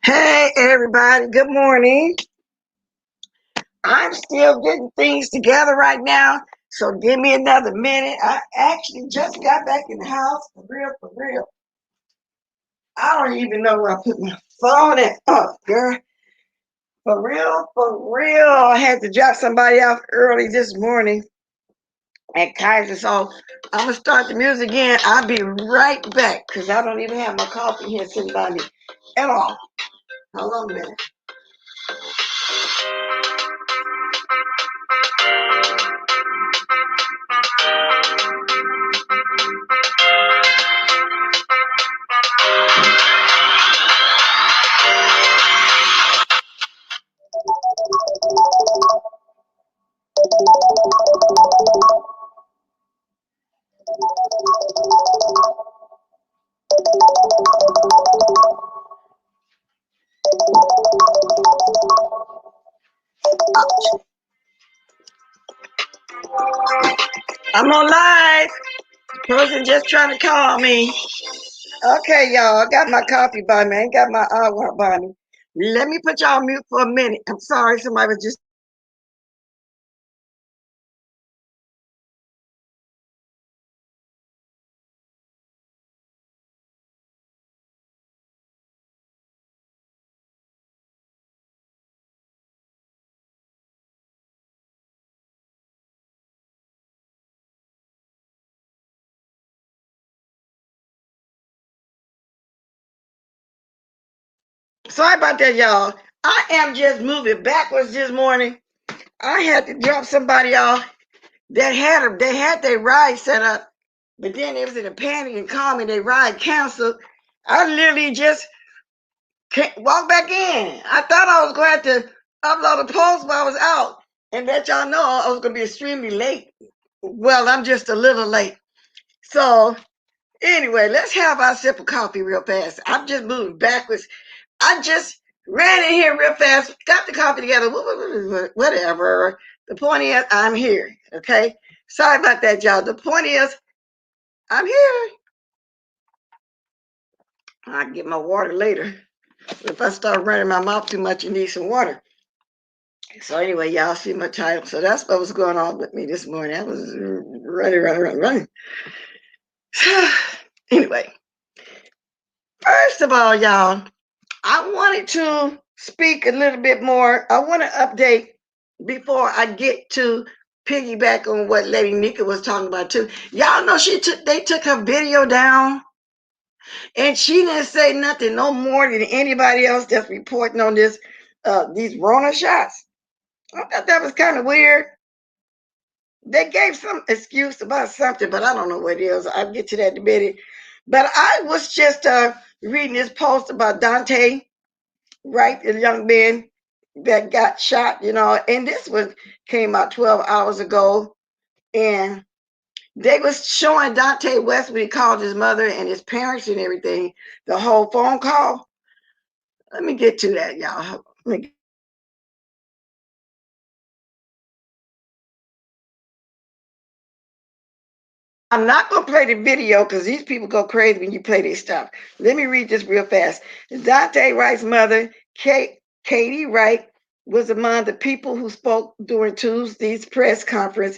Hey everybody, good morning. I'm still getting things together right now, so give me another minute. I actually just got back in the house, for real, for real. I don't even know where I put my phone at. Oh, girl, for real. I had to drop somebody off early this morning at Kaiser, so I'm gonna start the music again. I'll be right back because I don't even have my coffee here sitting by me at all. Hold on a minute. I'm on live. Person just trying to call me. Okay, y'all, I got my coffee by me. I ain't got my hour by me. Let me put y'all on mute for a minute. I'm sorry, somebody was just. Sorry about that, y'all. I am just moving backwards this morning. I had to drop somebody off that they had their ride set up, but then they was in a panic and called me. Their ride canceled. I literally just can't walk back in. I thought I was going to upload a post while I was out and let y'all know I was going to be extremely late. Well, I'm just a little late. So anyway, let's have our sip of coffee real fast. I'm just moving backwards. I just ran in here real fast, got the coffee together, whatever. The point is, I'm here, okay? Sorry about that, y'all. The point is, I'm here. I can get my water later. If I start running my mouth too much, you need some water. So anyway, y'all see my title. So that's what was going on with me this morning. I was running. Anyway, first of all, y'all, I wanted to speak a little bit more. I want to update before I get to piggyback on what Lady Nika was talking about too. Y'all know they took her video down and she didn't say nothing no more than anybody else that's reporting on this these Rona shots. I thought that was kind of weird. They gave some excuse about something, but I don't know what it is. I'll get to that in a minute. But I was just reading this post about Dante Wright, the young man that got shot, and this one came out 12 hours ago. And they was showing Dante West when he called his mother and his parents and everything, the whole phone call. Let me get to that, y'all. I'm not going to play the video because these people go crazy when you play this stuff. Let me read this real fast. Dante Wright's mother, Katie Wright, was among the people who spoke during Tuesday's press conference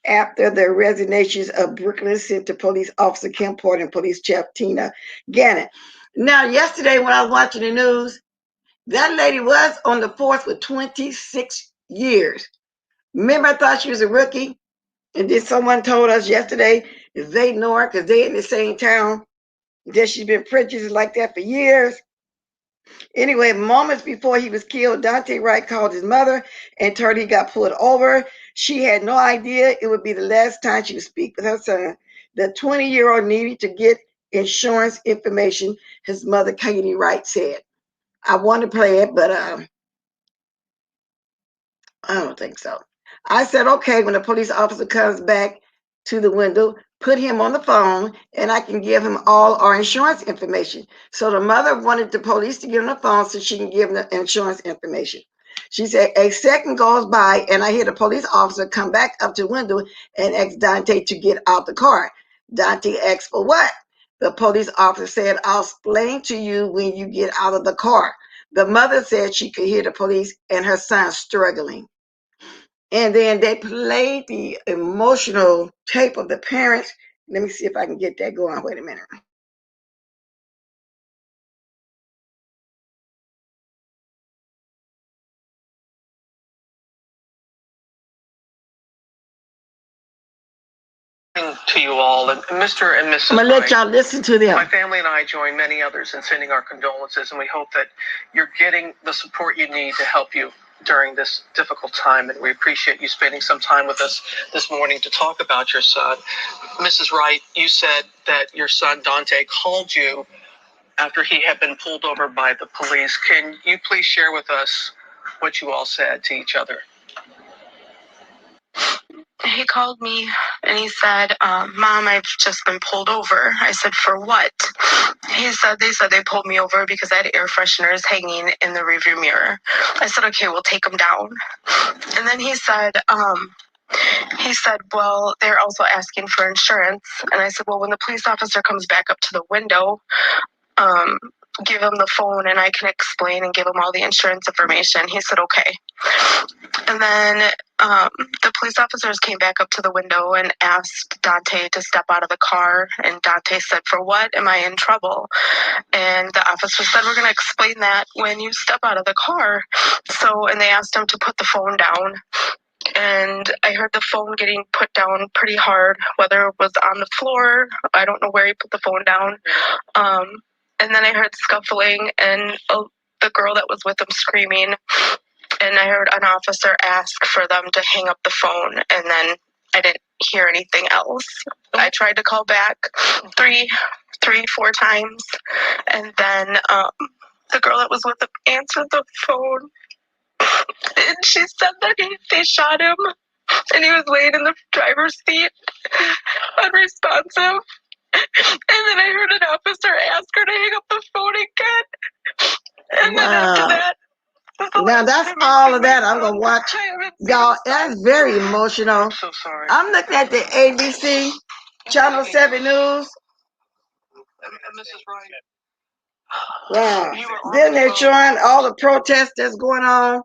after the resignations of Brooklyn Center Police Officer Kim Porter and Police Chief Tina Gannon. Now, yesterday when I was watching the news, that lady was on the force for 26 years. Remember, I thought she was a rookie? And then someone told us yesterday if they know her because they in the same town, that she's been prejudiced like that for years. Anyway, moments before he was killed, Dante Wright called his mother and told her he got pulled over. She had no idea it would be the last time she would speak with her son. The 20-year-old needed to get insurance information, his mother, Katie Wright, said. I want to play it, but I don't think so. I said, okay, when the police officer comes back to the window, put him on the phone and I can give him all our insurance information. So the mother wanted the police to get on the phone so she can give them the insurance information. She said, a second goes by and I hear the police officer come back up to the window and ask Dante to get out the car. Dante asked for what? The police officer said, I'll explain to you when you get out of the car. The mother said she could hear the police and her son struggling. And then they played the emotional tape of the parents. Let me see if I can get that going. Wait a minute. To you all, and Mr. and Mrs. I'm gonna let y'all listen to them. My family and I join many others in sending our condolences, and we hope that you're getting the support you need to help you during this difficult time, and we appreciate you spending some time with us this morning to talk about your son. Mrs. Wright, you said that your son Dante called you after he had been pulled over by the police. Can you please share with us what you all said to each other? He called me and he said, Mom, I've just been pulled over. I said, for what? They said they pulled me over because I had air fresheners hanging in the rearview mirror. I said, okay, we'll take them down. And then he said, well, they're also asking for insurance. And I said, well, when the police officer comes back up to the window, give him the phone and I can explain and give him all the insurance information. He said, okay. And then the police officers came back up to the window and asked Dante to step out of the car. And Dante said, for what? Am I in trouble? And the officer said, we're going to explain that when you step out of the car. And they asked him to put the phone down. And I heard the phone getting put down pretty hard, whether it was on the floor. I don't know where he put the phone down. And then I heard scuffling and the girl that was with him screaming. And I heard an officer ask for them to hang up the phone. And then I didn't hear anything else. I tried to call back three, 4 times. And then the girl that was with him answered the phone. And she said that they shot him. And he was laying in the driver's seat, unresponsive. And then I heard an officer ask her to hang up the phone again. And then after that, now that's all of that. I'm gonna watch, y'all. That's very emotional. I'm so sorry. I'm looking at the ABC Channel 7 News. Mrs. Wright. Wow. Then they're showing all the protests that's going on.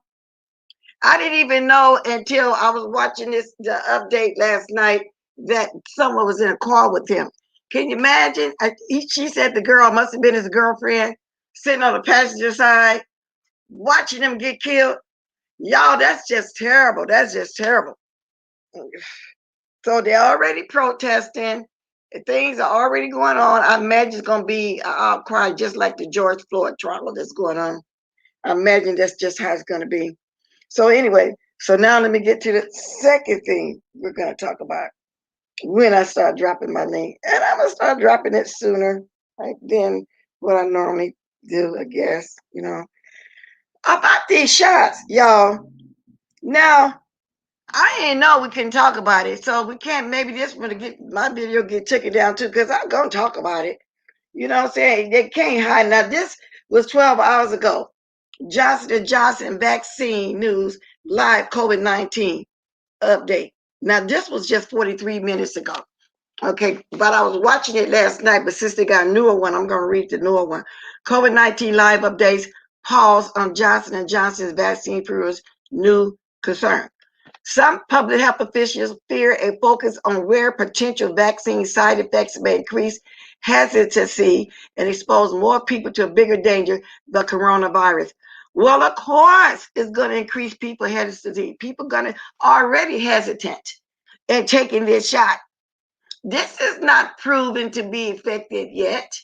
I didn't even know until I was watching the update last night that someone was in a car with him. Can you imagine? She said the girl must have been his girlfriend sitting on the passenger side watching him get killed. Y'all, that's just terrible. That's just terrible. So they're already protesting. Things are already going on. I imagine it's going to be an outcry just like the George Floyd trial that's going on. I imagine that's just how it's going to be. So anyway, so now let me get to the second thing we're going to talk about when I start dropping my name. And I'm going to start dropping it sooner than what I normally do, I guess, About these shots, y'all. Now, I didn't know we couldn't talk about it, so we can't. Maybe this one to get my video get taken down too, because I'm gonna talk about it. You know what I'm saying? They can't hide. Now, this was 12 hours ago. Johnson & Johnson vaccine news live COVID-19 update. Now, this was just 43 minutes ago. Okay, but I was watching it last night, but since they got a newer one, I'm going to read the newer one. COVID-19 live updates, pause on Johnson & Johnson's vaccine for new concern. Some public health officials fear a focus on rare potential vaccine side effects may increase hesitancy and expose more people to a bigger danger, the coronavirus. Well, of course, it's going to increase people hesitancy. People are going to already hesitant in taking this shot. This is not proven to be effective yet.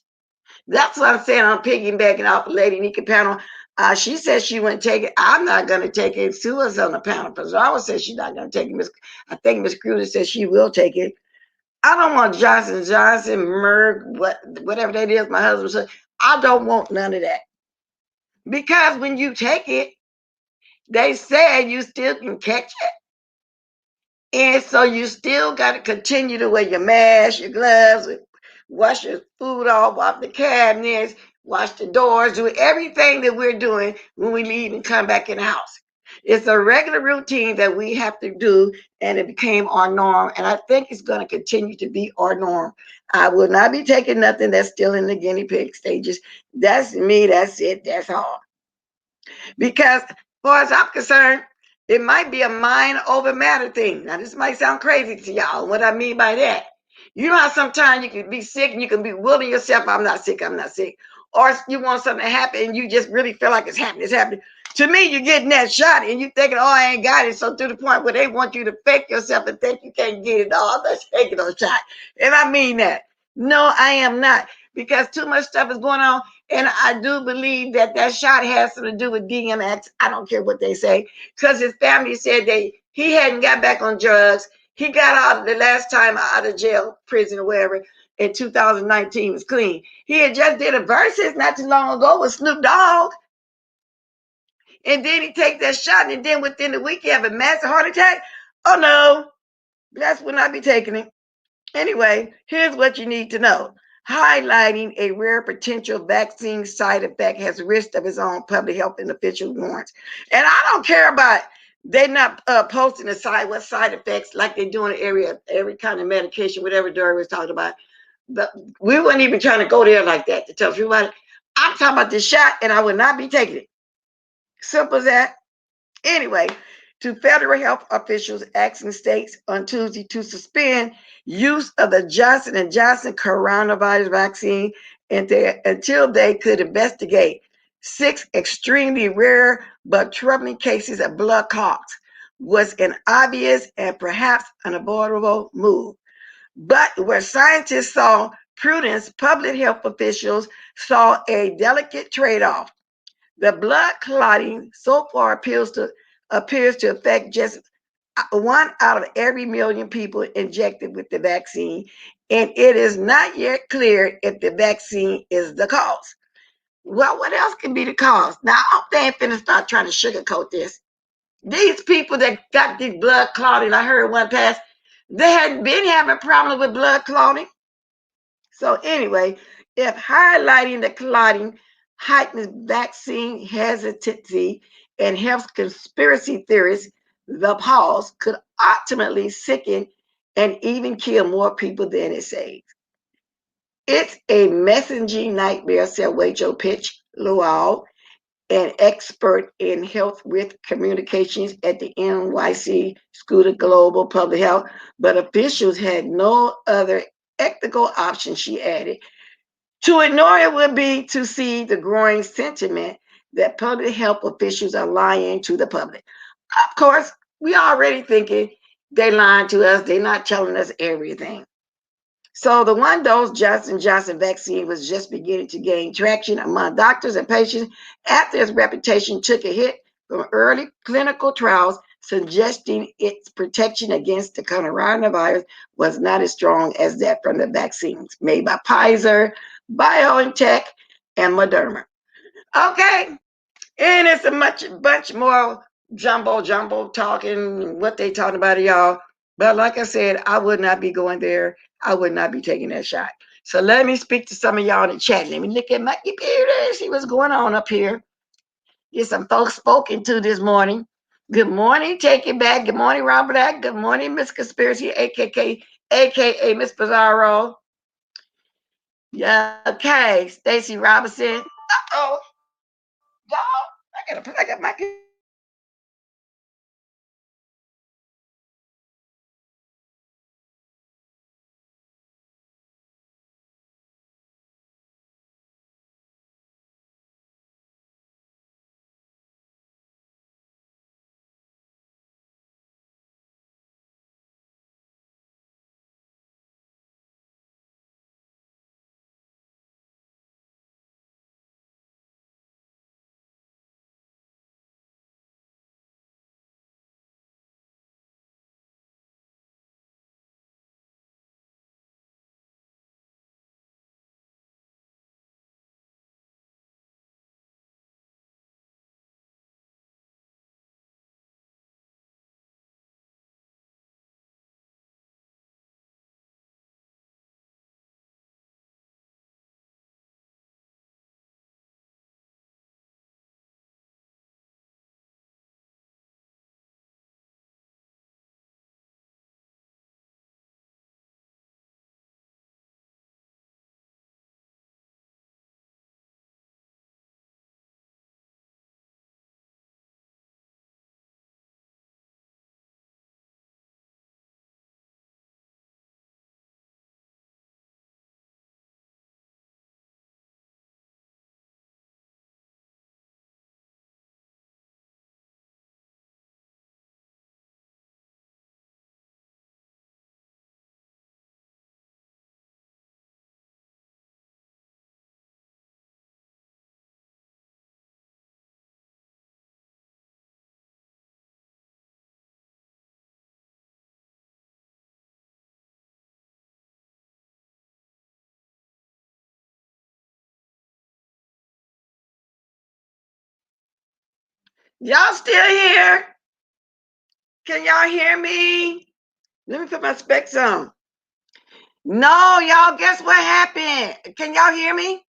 That's what I'm saying. I'm piggybacking off Lady Nika panel. She says she wouldn't take it. I'm not going to take it. Sue was on the panel. Pizarro says she's not going to take it. I think Miss Cruiser says she will take it. I don't want Johnson & Johnson, Merck, whatever that is, my husband said. I don't want none of that. Because when you take it, they said you still can catch it. And so you still got to continue to wear your mask, your gloves, wash your food off the cabinets, wash the doors, do everything that we're doing when we leave and come back in the house. It's a regular routine that we have to do, and it became our norm. And I think it's going to continue to be our norm. I will not be taking nothing that's still in the guinea pig stages. That's me. That's it. That's all. Because, as far as I'm concerned, it might be a mind over matter thing. Now, this might sound crazy to y'all. What I mean by that, you know how sometimes you can be sick and you can be willing yourself, I'm not sick, I'm not sick. Or you want something to happen and you just really feel like it's happening, it's happening. To me, you're getting that shot and you thinking, oh, I ain't got it. So to the point where they want you to fake yourself and think you can't get it. Oh, I'm not taking no shot. And I mean that. No, I am not. Because too much stuff is going on. And I do believe that that shot has something to do with DMX. I don't care what they say. Because his family said he hadn't got back on drugs. He got out the last time out of jail, prison, or wherever, in 2019 was clean. He had just did a verses not too long ago with Snoop Dogg. And then he takes that shot, and then within the week he have a massive heart attack. Oh no, that's when I be taking it. Anyway, here's what you need to know. Highlighting a rare potential vaccine side effect has risk of its own, public health and official warrants. And I don't care about they not posting what side effects like they do in every kind of medication, whatever Dory was talking about. But we weren't even trying to go there like that to tell everybody. I'm talking about this shot, and I would not be taking it. Simple as that. Anyway, to federal health officials asking states on Tuesday to suspend use of the Johnson & Johnson coronavirus vaccine until they could investigate 6 extremely rare but troubling cases of blood clots was an obvious and perhaps unavoidable move. But where scientists saw prudence, public health officials saw a delicate trade-off. The blood clotting so far appears to affect just 1 out of every million people injected with the vaccine, and it is not yet clear if the vaccine is the cause. Well, what else can be the cause? Now, they ain't finna start trying to sugarcoat this. These people that got these blood clotting, I heard one pass, they hadn't been having problems with blood clotting. So anyway, if highlighting the clotting heightens vaccine hesitancy and helps conspiracy theorists, the pause could ultimately sicken and even kill more people than it saves. It's a messaging nightmare, said Waicho Pitch Luau, an expert in health with communications at the NYC School of Global Public Health, but officials had no other ethical option, she added. To ignore it would be to see the growing sentiment that public health officials are lying to the public. Of course, we already thinking they lying to us. They're not telling us everything. So the one-dose Johnson & Johnson vaccine was just beginning to gain traction among doctors and patients after its reputation took a hit from early clinical trials suggesting its protection against the coronavirus was not as strong as that from the vaccines made by Pfizer, BioNTech, and Moderna. Okay, and it's a bunch more jumbo talking, what they talking about, y'all. But like I said, I would not be going there. I would not be taking that shot. So let me speak to some of y'all in the chat. Let me look at my computer and see what's going on up here. Get some folks spoken to this morning. Good morning, Take It Back. Good morning, Rob Black. Good morning, Miss Conspiracy, aka Miss Bizarro. Yeah, okay, Stacy Robinson. Uh-oh, y'all. I got my Y'all still here? Can y'all hear me? Let me put my specs on. No, y'all, guess what happened? Can y'all hear me?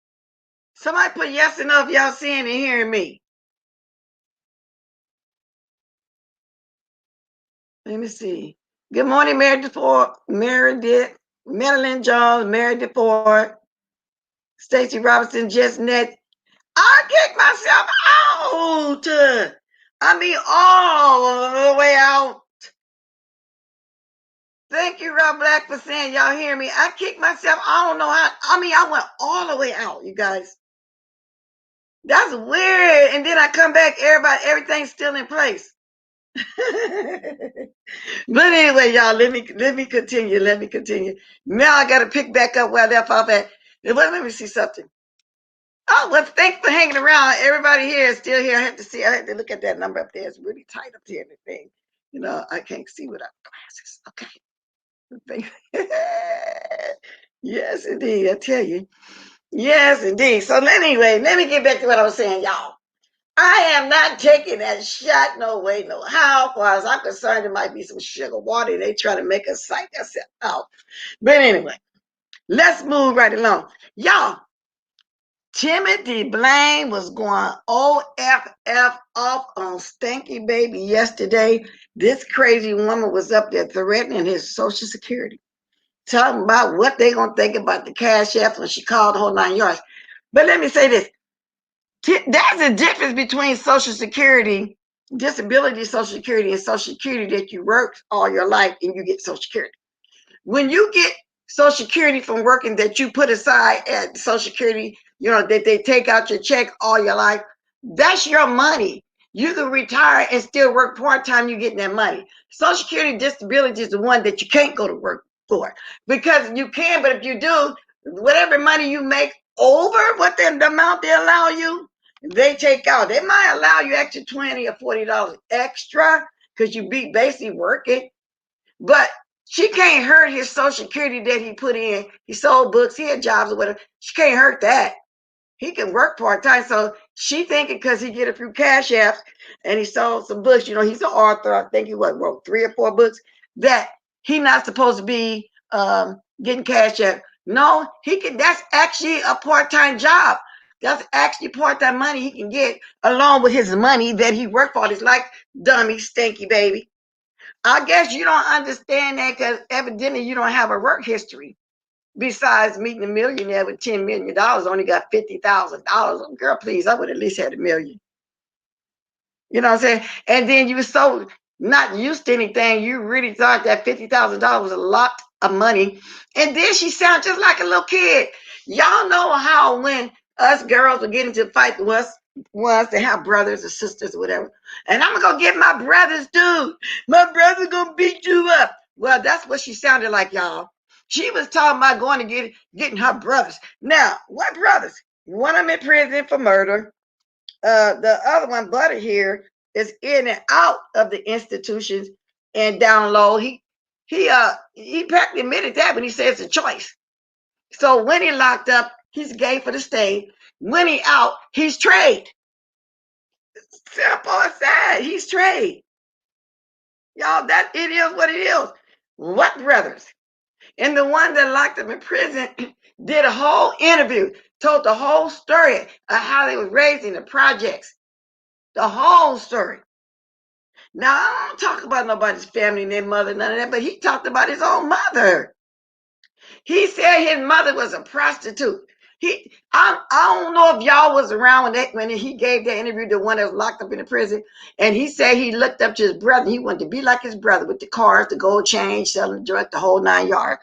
Somebody put yes or no if y'all seeing and hearing me. Let me see. Good morning, Meredith, Madeline Jones, Meredith Ford, Stacy Robinson, Jess Net. I kicked myself out. I mean, all the way out. Thank you, Rob Black, for saying y'all hear me. I kicked myself. I don't know how. I mean, I went all the way out, you guys. That's weird. And then I come back, everything's still in place. But anyway, y'all, let me continue. Let me continue. Now I gotta pick back up where I left off at. Well, let me see something. Oh, well, thanks for hanging around. Everybody here is still here. I have to look at that number up there. It's really tight up there in the thing. You know, I can't see without glasses. Okay. Yes, indeed. I tell you. Yes, indeed. So anyway, let me get back to what I was saying, y'all. I am not taking that shot, no way, no how. As far as I'm concerned, it might be some sugar water. They try to make us psych us out. But anyway, let's move right along. Y'all, Timothy Blaine was going OFF off on Stanky Baby yesterday. This crazy woman was up there threatening his Social Security, talking about what they going to think about the cash app when she called the whole 9 yards. But let me say this. There's a difference between Social Security, disability Social Security, and Social Security that you work all your life and you get Social Security. When you get Social Security from working that you put aside at Social Security, you know, that they take out your check all your life, that's your money. You can retire and still work part-time, you getting that money. Social Security disability is the one that you can't go to work for because you can, but if you do, whatever money you make over what the amount they allow you, they take out. They might allow you extra $20 or $40 extra because you be basically working, but she can't hurt his Social Security that he put in. He sold books, he had jobs or whatever. She can't hurt that. He can work part-time. So she thinking because he get a few cash apps and he sold some books, you know, he's an author. I think he wrote 3 or 4 books, that he not supposed to be getting cash app. No, he can. That's actually a part-time job. That's actually part-time money he can get along with his money that he worked for. It's like dummy, stinky baby. I guess you don't understand that because evidently you don't have a work history. Besides meeting a millionaire with $10 million, only got $50,000. Girl, please, I would at least had $1 million. You know what I'm saying? And then you were so not used to anything, you really thought that $50,000 was a lot of money. And then she sounded just like a little kid. Y'all know how when us girls were getting to fight with us to have brothers or sisters or whatever. And I'm gonna go get my brothers, dude. My brother gonna beat you up. Well, that's what she sounded like, y'all. She was talking about going to getting her brothers. Now, what brothers? One of them in prison for murder. The other one, Butter here, is in and out of the institutions and down low. He practically admitted that when he said it's a choice. So when he locked up, he's gay for the state. When he out, he's trade. Simple as that. He's trade. Y'all, that it is what it is. What brothers? And the one that locked him in prison did a whole interview, told the whole story of how they was raised in the projects. The whole story. Now, I don't talk about nobody's family and their mother, none of that, but he talked about his own mother. He said his mother was a prostitute. I don't know if y'all was around when he gave that interview to one that was locked up in the prison, and he said he looked up to his brother. He wanted to be like his brother with the cars, the gold chain, selling the drug, the whole 9 yards.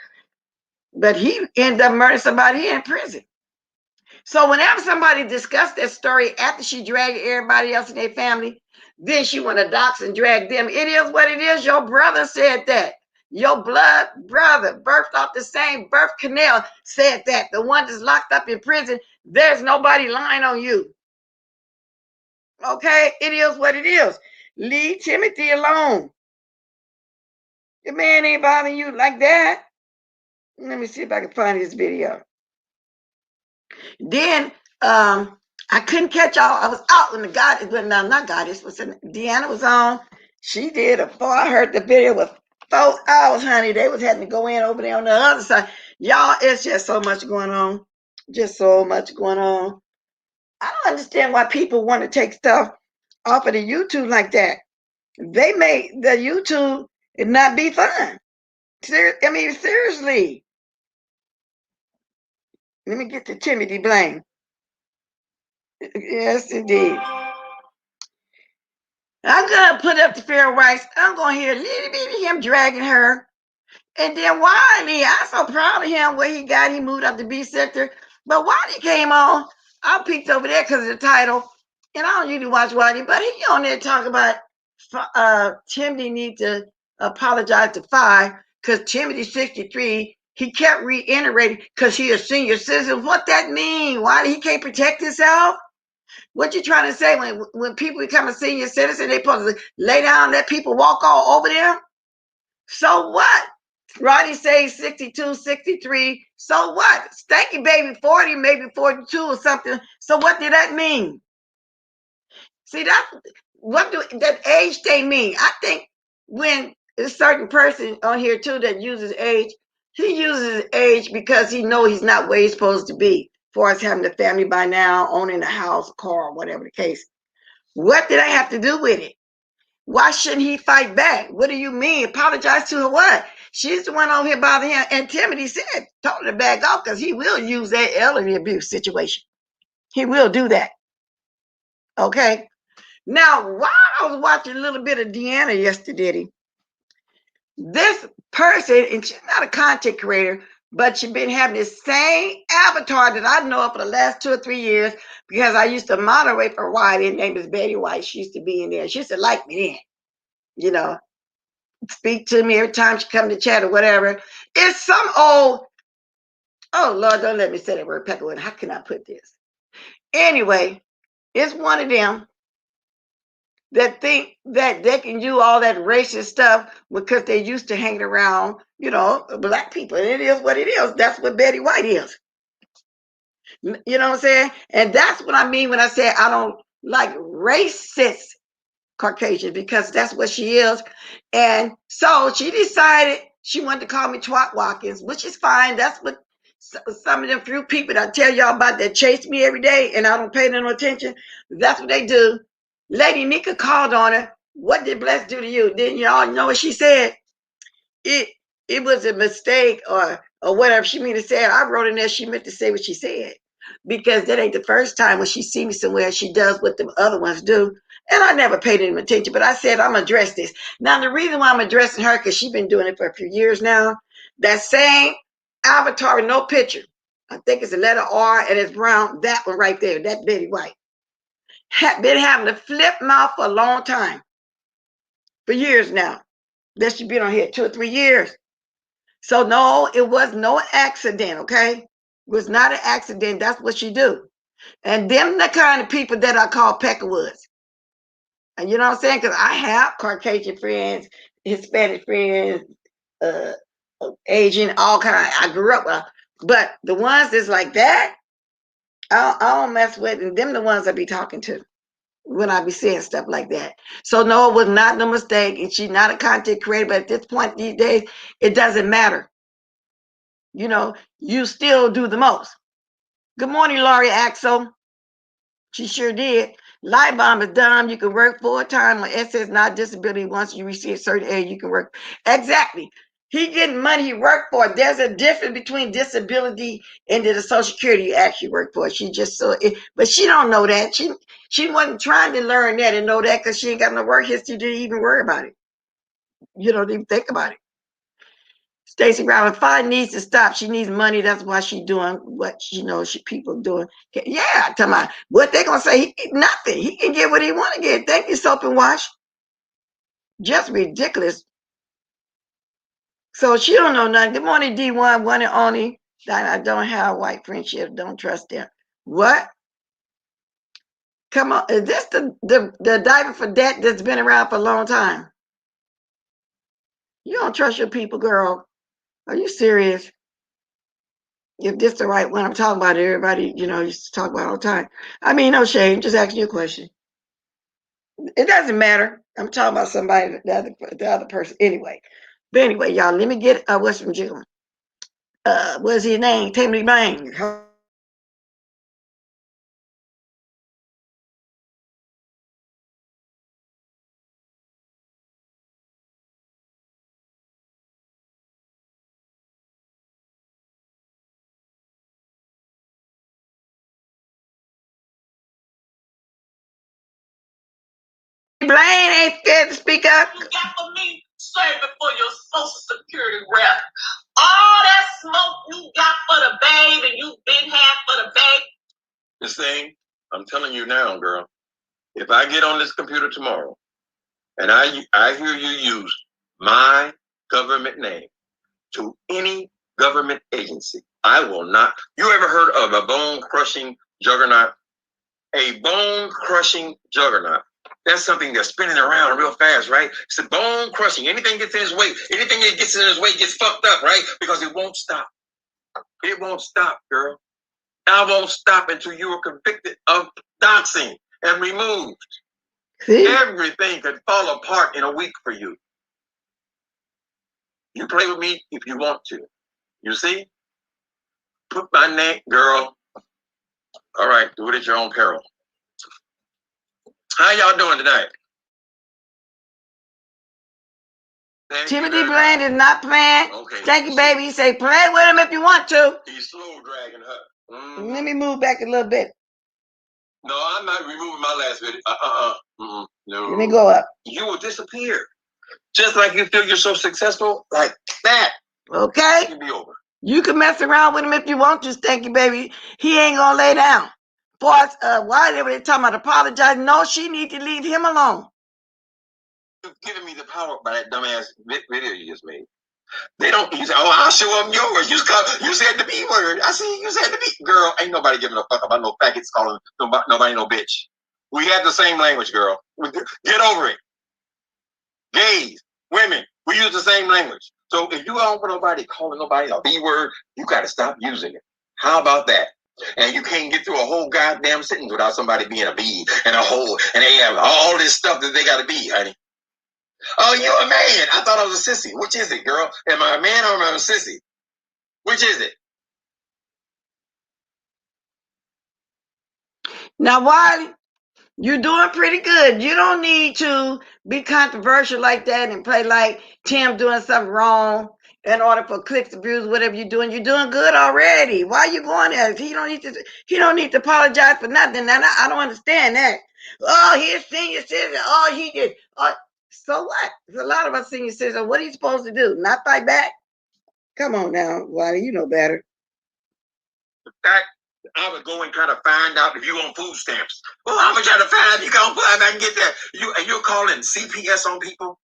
But he ended up murdering somebody here in prison. So whenever somebody discussed that story after she dragged everybody else in their family, then she went to dox and drag them. It is what it is. Your brother said that. Your blood brother, birthed off the same birth canal, said that. The one that's locked up in prison, there's nobody lying on you. Okay? It is what it is. Leave Timothy alone. The man ain't bothering you like that. Let me see if I can find this video. Then I couldn't catch all. I was out when the goddess, but no, not goddess. Deanna was on. She did a four. I heard the video was 4 hours, honey. They was having to go in over there on the other side. Y'all, it's just so much going on. Just so much going on. I don't understand why people want to take stuff off of the YouTube like that. They make the YouTube it not be fun. I mean, seriously. Let me get to Timothy Blaine. Yes, indeed. I'm gonna put up the fair rights. I'm gonna hear a little bit of him dragging her. And then Wiley, I'm so proud of him where he got. He moved up to B sector. But Wiley came on. I peeked over there because of the title. And I don't usually watch Wiley, but he on there talking about Timothy need to apologize to Five because Timothy's 63. He kept reiterating because he a senior citizen. What that mean? Why he can't protect himself? What you trying to say when people become a senior citizen, they supposed to lay down and let people walk all over them? So what? Roddy says 62, 63. So what? Stanky baby 40, maybe 42 or something. So what did that mean? See, what do that age thing mean? I think when a certain person on here too that uses age, he uses age because he knows he's not where he's supposed to be. For us having a family by now, owning a house, a car, whatever the case. What did I have to do with it? Why shouldn't he fight back? What do you mean? Apologize to her what? She's the one over here bothering him. And Timothy said, told her to back off because he will use that elderly abuse situation. He will do that. Okay. Now, while I was watching a little bit of Deanna yesterday, this person, and she's not a content creator, but she's been having the same avatar that I know of for the last 2 or 3 years because I used to moderate for a while. Her name is Betty White. She used to be in there. She used to like me then, you know, speak to me every time she come to chat or whatever. It's some old, oh, Lord, don't let me say that word, Peckerwood. How can I put this? Anyway, it's one of them that think that they can do all that racist stuff because they used to hanging around, you know, black people. And it is what it is. That's what Betty White is. You know what I'm saying? And that's what I mean when I say I don't like racist Caucasian because that's what she is. And so she decided she wanted to call me Twat Watkins, which is fine. That's what some of them few people that I tell y'all about that chase me every day and I don't pay them no attention. That's what they do. Lady Nika called on her. What did Bless do to you? Didn't y'all know what she said? It was a mistake or whatever she meant to say. I wrote in there she meant to say what she said because that ain't the first time when she sees me somewhere she does what the other ones do. And I never paid any attention, but I said I'm gonna address this. Now the reason why I'm addressing her because she's been doing it for a few years now. That same avatar with no picture. I think it's a letter R and it's brown. That one right there. That Betty White. Been having a flip mouth for a long time. For years now. That she's been on here 2 or 3 years. So no, it was no accident, okay? It was not an accident. That's what she do. And them the kind of people that I call Peckerwoods. And you know what I'm saying? Because I have Caucasian friends, Hispanic friends, Asian, all kind. I grew up with. But the ones that's like that, I don't mess with. And them the ones I be talking to when I be saying stuff like that. So no, it was not no mistake. And she's not a content creator. But at this point these days, it doesn't matter. You know, you still do the most. Good morning, Laurie Axel. She sure did. Light bomb is dumb. You can work full time on SS, not disability. Once you receive a certain age, you can work. Exactly. He getting money he worked for. There's a difference between disability and the Social Security you actually work for. She just so it, but she don't know that. She wasn't trying to learn that and know that because she ain't got no work history to even worry about it. You don't even think about it. Stacey Brown, Fine needs to stop. She needs money. That's why she's doing what she knows people doing. Yeah, tell me what they gonna say. Nothing. He can get what he want to get. Thank you, soap and wash. Just ridiculous. So she don't know nothing. Good morning, D1, one and only. I don't have white friendship. Don't trust them. What? Come on. Is this the diver for debt that's been around for a long time? You don't trust your people, girl. Are you serious? If this the right one I'm talking about, everybody, used to talk about all the time. I mean, no shame, just asking you a question. It doesn't matter. I'm talking about somebody, the other person. Anyway. But anyway, y'all, let me get what's from June. What's his name? Timothy Bang. Blaine ain't scared to speak up. You got for me, save it for your Social Security rep. All that smoke you got for the babe and you been had for the babe. This thing, I'm telling you now, girl, if I get on this computer tomorrow and I hear you use my government name to any government agency, I will not. You ever heard of a bone-crushing juggernaut? A bone-crushing juggernaut. That's something that's spinning around real fast, right? It's a bone crushing. Anything gets in his way, anything that gets in his way gets fucked up, right? Because it won't stop. It won't stop, girl. I won't stop until you are convicted of doxing and removed. See? Everything could fall apart in a week for you. You play with me if you want to. You see? Put my name, girl. All right, do it at your own peril. How y'all doing tonight? Timothy Blaine is not playing. Okay. Thank you, baby. He say, play with him if you want to. He's slow dragging her. Mm-hmm. Let me move back a little bit. No, I'm not removing my last video. No. Let me go up. You will disappear. Just like you feel you're so successful, like that. Okay? It'll be over. You can mess around with him if you want to, Stanky baby. He ain't gonna lay down. Boys, why they were talking about apologizing? No, she need to leave him alone. You've given me the power by that dumbass video you just made. They don't. You say, "Oh, I'll show them yours." You said the B word. I see you said the B. Girl, ain't nobody giving a fuck about no faggots calling nobody no bitch. We have the same language, girl. Get over it. Gays, women, we use the same language. So if you don't want nobody calling nobody a B word, you got to stop using it. How about that? And you can't get through a whole goddamn sentence without somebody being a B and a whole, and they have all this stuff that they got to be, honey. Oh, you a man. I thought I was a sissy. Which is it, girl? Am I a man or am I a sissy? Which is it? Now, Wiley, you're doing pretty good. You don't need to be controversial like that and play like Tim doing something wrong in order for clicks, views, whatever you're doing good already. Why are you going there? He don't need to apologize for nothing. And I don't understand that. Oh, he's senior citizen. Oh, he did. So what? There's a lot of us senior citizens. What are you supposed to do? Not fight back? Come on now, Wiley. You know better. I would go and try to find out if you on food stamps. Well, I'm gonna try to find if you gonna put if I can get that. You're calling CPS on people.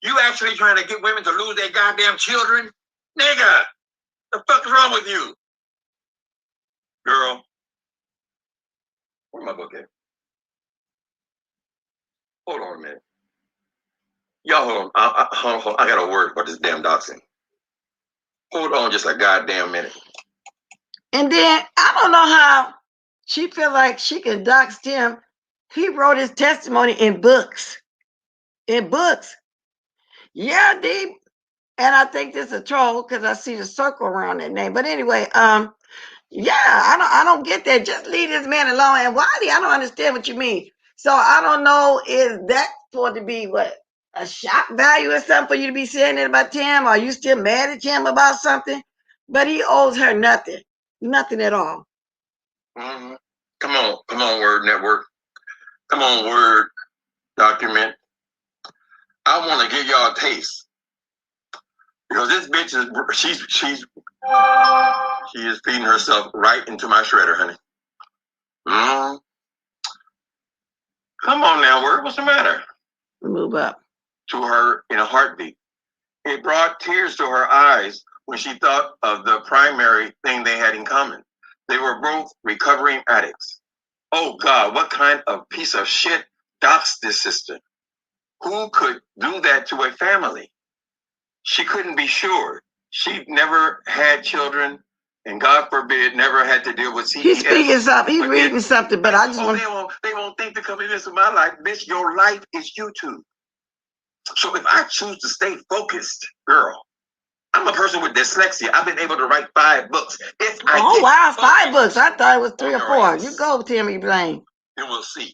You actually trying to get women to lose their goddamn children, nigga. The fuck is wrong with you, girl? Where's my book at? Hold on a minute. Y'all hold on. Hold on. I got a word for this damn doxing. Hold on just a goddamn minute. And then I don't know how she feel like she can dox him. He wrote his testimony in books. In books. Yeah, deep. And I think this is a troll because I see the circle around that name. But anyway, yeah, I don't get that. Just leave this man alone. And Wiley, I don't understand what you mean. So I don't know, is that for to be what? A shock value or something for you to be saying it about Tim? Are you still mad at him about something? But he owes her nothing. Nothing at all. Mm-hmm. Come on, Word Network. Come on, Word Document. I want to give y'all a taste because this bitch is she is feeding herself right into my shredder, honey. Come on now, Word. What's the matter? Move up. To her in a heartbeat. It brought tears to her eyes when she thought of the primary thing they had in common. They were both recovering addicts. Oh God, what kind of piece of shit doxed this sister? Who could do that to a family? She couldn't be sure. She'd never had children, and God forbid, never had to deal with CPS. He's speaking something. He's reading something, but I just want. They won't think to come in this in my life, bitch. Your life is YouTube. So if I choose to stay focused, girl, I'm a person with dyslexia. I've been able to write 5 books. If I Oh get wow, 5 focused books. I thought it was 3 or on 4. your ass, You go, Timmy Blaine. then we'll see.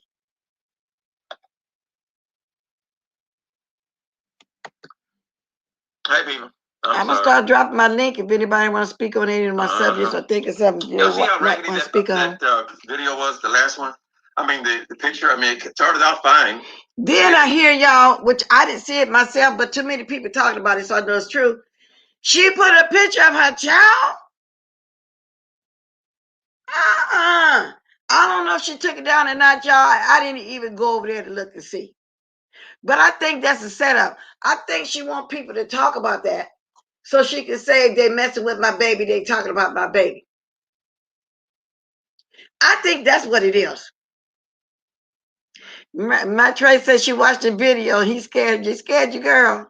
Hey, people. I'm gonna start dropping my link if anybody want to speak on any of my subjects or think of something Y'all see how want raggedy to speak on. that video was, the last one? I mean, the picture, I mean, it started out fine. Then I hear y'all, which I didn't see it myself, but too many people talking about it, so I know it's true. She put a picture of her child. I don't know if she took it down or not, y'all. I didn't even go over there to look and see. But I think that's a setup. I think she want people to talk about that so she can say if they messing with my baby, they talking about my baby. I think that's what it is. My Trey said she watched the video. He scared you. Scared you, girl.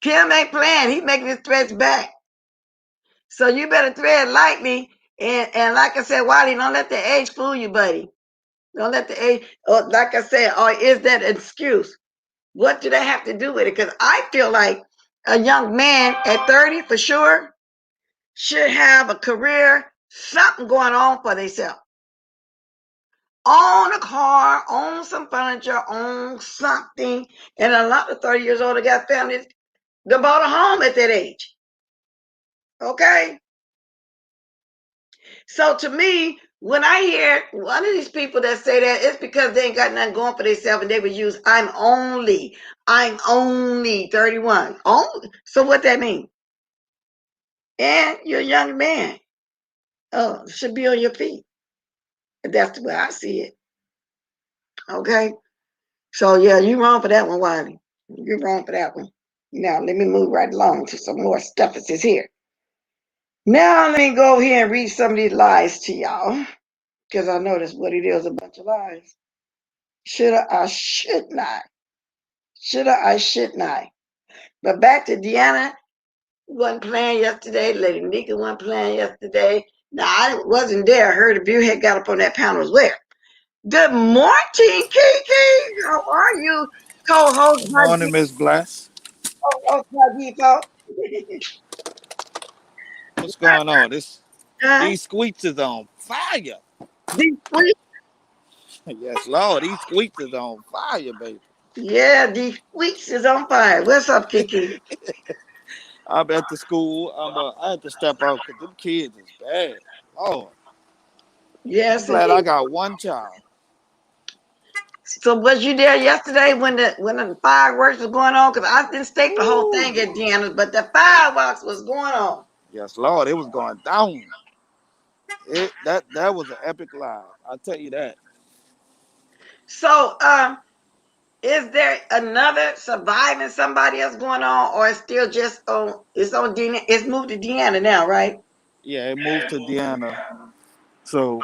Kim ain't playing. He's making his threats back. So you better thread lightly. And like I said, Wiley, don't let the age fool you, buddy. Don't let the age, or like I said, or is that an excuse? What do they have to do with it? Because I feel like a young man at 30 for sure should have a career, something going on for themselves. Own a car, own some furniture, own something. And a lot of 30 years old that got families that bought a home at that age. Okay? So to me, when I hear one of these people that say that, it's because they ain't got nothing going for themselves and they would use I'm only 31. Only. So what that mean? And you're a young man. Oh, should be on your feet. That's the way I see it. Okay? So yeah, you wrong for that one, Wiley. You're wrong for that one. Now let me move right along to some more stuff that is here. Now let me go here and read some of these lies to y'all. Because I know that's what it is, a bunch of lies. Should I should not. Should I should not. But back to Deanna, wasn't playing yesterday. Lady Nika wasn't playing yesterday. Now, I wasn't there. I heard if you had got up on that panel as well. Good morning, Kiki. How are you? Co-host. Good morning, Miss Bless. Co-host by What's going on? Huh? These squeaks is on fire. These squeaks? Yes, Lord, these squeaks is on fire, baby. Yeah, these squeaks is on fire. What's up, Kiki? I'm at the school. I had to step out because them kids is bad. Lord, I'm Yes, glad I indeed. got one child. So was you there yesterday when the fireworks was going on? Because I didn't stake the whole Woo. thing at Deanna's, but the fireworks was going on. Yes, Lord, it was going down. That was an epic live. I'll tell you that. So is there another surviving somebody else going on, or it's still just on it's on Deanna, it's moved to Deanna now, right? Yeah, it moved to Deanna. So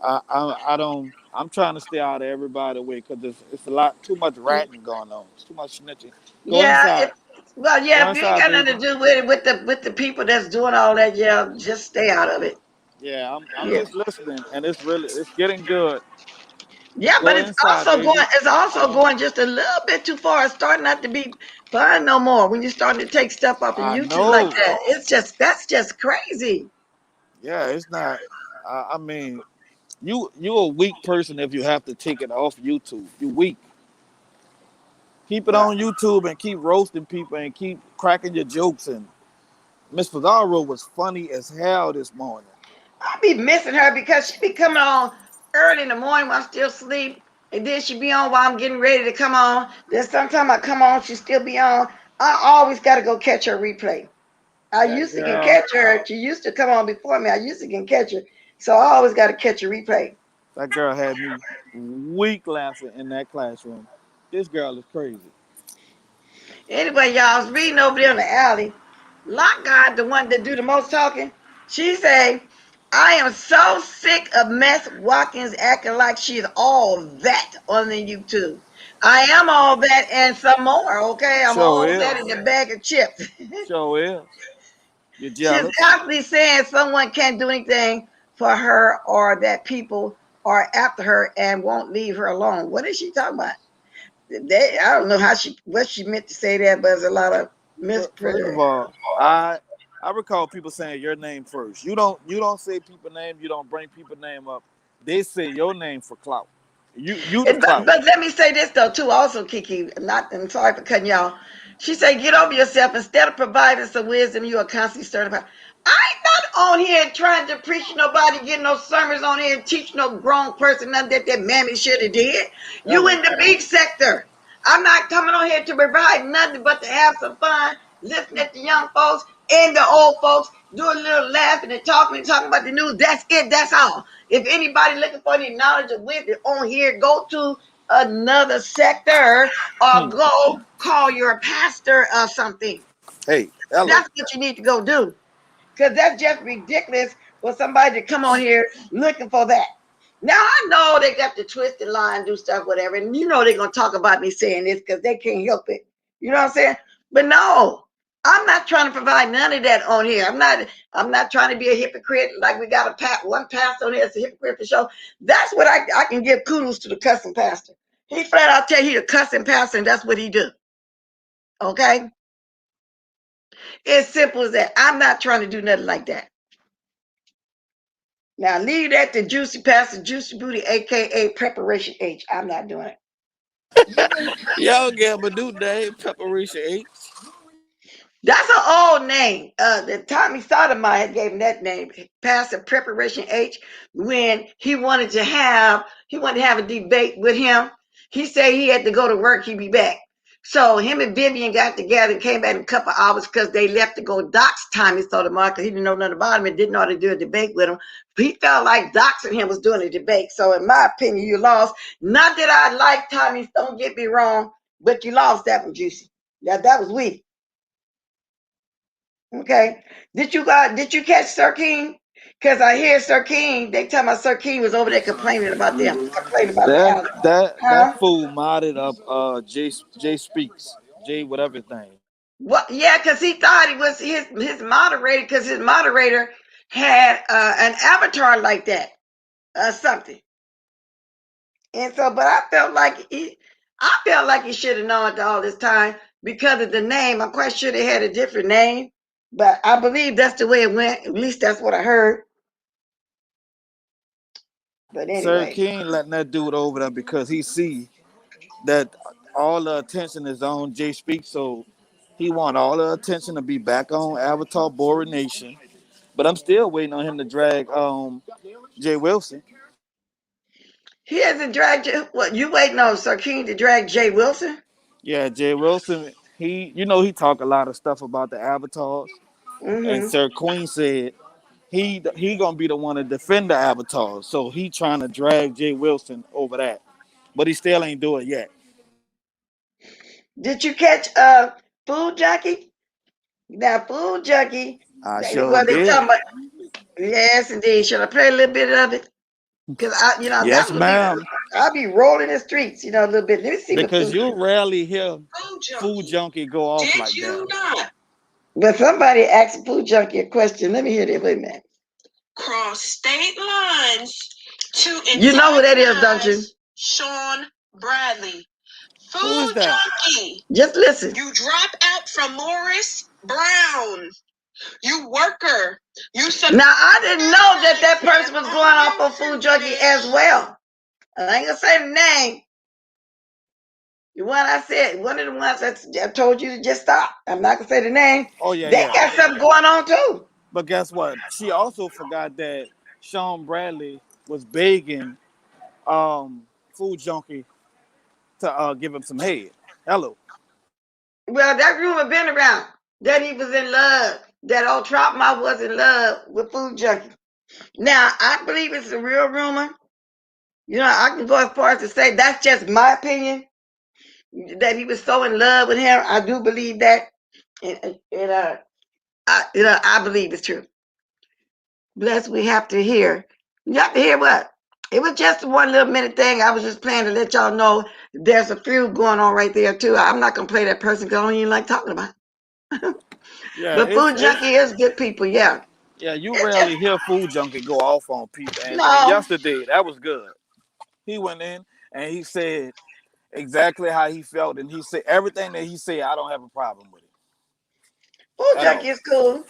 I don't. I'm trying to stay out of everybody's way because it's a lot too much ratting going on. It's too much snitching. Go Yeah, inside. well, Go yeah, if you ain't inside, got nothing baby. to do with it with the people that's doing all that, yeah, just stay out of it. Yeah, I'm Yeah. just listening, and it's getting good. Yeah, but Go it's inside, also going baby. just a little bit too far. It's starting not to be fun no more when you're starting to take stuff off of I YouTube like know. that. That's just crazy. Yeah, it's not. I mean, you a weak person if you have to take it off YouTube. You weak. Keep it Well, on YouTube and keep roasting people and keep cracking your jokes. And Miss Fazaro was funny as hell this morning. I be missing her because she be coming on early in the morning while I'm still asleep, and then she be on while I'm getting ready to come on. Then sometime I come on, she still be on. I always got to go catch her replay. I That used to can girl, catch her. She used to come on before me. I used to can catch her, so I always got to catch a replay. that girl had me weak laughing in that classroom. This girl is crazy. Anyway, y'all, I was reading over there in the alley. Lockhart, the one that do the most talking, she say, I am so sick of Mess Watkins acting like she's all that on the YouTube. I am all that and some more, okay? I'm Sure all that is. in the bag of chips. Sure is. You're She's jealous. constantly saying someone can't do anything for her or that people are after her and won't leave her alone. What is she talking about? I don't know what she meant to say there, but there's a lot of First of misprision. all, I recall people saying your name first. You don't say people name. You don't bring people name up. They say your name for clout. You the But, clout. but let me say this though too. Also, Kiki, not and sorry for cutting y'all. She said, "Get over yourself. Instead of providing some wisdom, you are constantly stirring about." I ain't not on here trying to preach to nobody, getting no sermons on here, and teach no grown person nothing that mammy should have did. You Hello. in the big sector. I'm not coming on here to provide nothing but to have some fun, listening at the young folks and the old folks, doing a little laughing and talking about the news. That's it. That's all. If anybody looking for any knowledge or wisdom on here, go to another sector or Hmm. go call your pastor or something. Hey, hello. That's what you need to go do. Because that's just ridiculous for somebody to come on here looking for that. Now I know they got the twisted line, do stuff, whatever, and you know they're gonna talk about me saying this because they can't help it. You know what I'm saying? But no, I'm not trying to provide none of that on here. I'm not trying to be a hypocrite. Like we got one pastor on here that's a hypocrite for sure. That's what I can give kudos to the cussing pastor. He flat out tell you he a cussing pastor, and that's what he do. Okay, it's simple as that. I'm not trying to do nothing like that. Now leave that to Juicy Pastor Juicy Booty, aka Preparation H. I'm not doing it. Y'all get my new name, Preparation H. That's an old name. The Tommy Sotomayor had gave him that name, Pastor Preparation H, when he wanted to have a debate with him. He said he had to go to work, he'd be back. So him and Vivian got together and came back in a couple hours because they left to go dox Tommy Sotomayor because he didn't know nothing about him and didn't know how to do a debate with him. He felt like doxing him was doing a debate. So in my opinion, you lost. Not that I like Tommy, don't get me wrong, but you lost that one, Juicy. That was weak. Okay. Did you catch Sir King? Because I hear Sir King, they tell me Sir King was over there complaining about them, complaining about the That house. that Huh? fool modded up Jay Speaks. Jay whatever thing. What yeah, because he thought he was his moderator, because his moderator had an avatar like that or something. And so, but I felt like he should have known it all this time because of the name. I'm quite sure they had a different name, but I believe that's the way it went. At least that's what I heard. But Sir anyway. King letting that dude over there because he see that all the attention is on Jay Speaks, so he want all the attention to be back on Avatar Boring Nation. But I'm still waiting on him to drag Jay Wilson. He hasn't dragged you. What you waiting on, Sir King, to drag Jay Wilson? Yeah, Jay Wilson. He talk a lot of stuff about the avatars, and Mm-hmm. Sir Queen said he gonna be the one to defend the avatars. So he trying to drag Jay Wilson over that, but he still ain't do it yet. Did you catch Food Junkie? Now Food Junkie, I sure they did. talking about. Yes, indeed. Should I play a little bit of it? Because that Yes, would be. ma'am. I'll be rolling the streets, a little bit. Let me see what Because Food. you rarely hear Food Junkie. Junkie go off Did like that. you not But somebody asked Food Junkie a question. Let me hear that. Wait a minute. cross state lines to You know who that is, don't you? antagonize Sean Bradley? Who is Food that? Junkie. Just listen. You drop out from Morris Brown. You worker. You Now I didn't know that person was going off on Food Junkie as well. I ain't gonna say the name. The one I said, one of the ones I told you to just stop. I'm not gonna say the name. Oh yeah, They yeah. got something going on too. But guess what? She also forgot that Sean Bradley was begging Food Junkie to give him some head. Hello. Well, that rumor been around that he was in love. That old Trout Mouth was in love with Food Junkie. Now I believe it's a real rumor. I can go as far as to say that's just my opinion. That he was so in love with him. I do believe that, and I believe it's true. Bless we have to hear. You have to hear what? It was just one little minute thing. I was just playing to let y'all know there's a feud going on right there too. I'm not gonna play that person because I don't even like talking about it. Yeah, But Food Junkie is good people, yeah. yeah. You It's just rarely hear Food Junkie go off on people, and no. yesterday that was good. He went in and he said exactly how he felt, and he said everything that he said. I don't have a problem with it Food at Junkie all. is cool.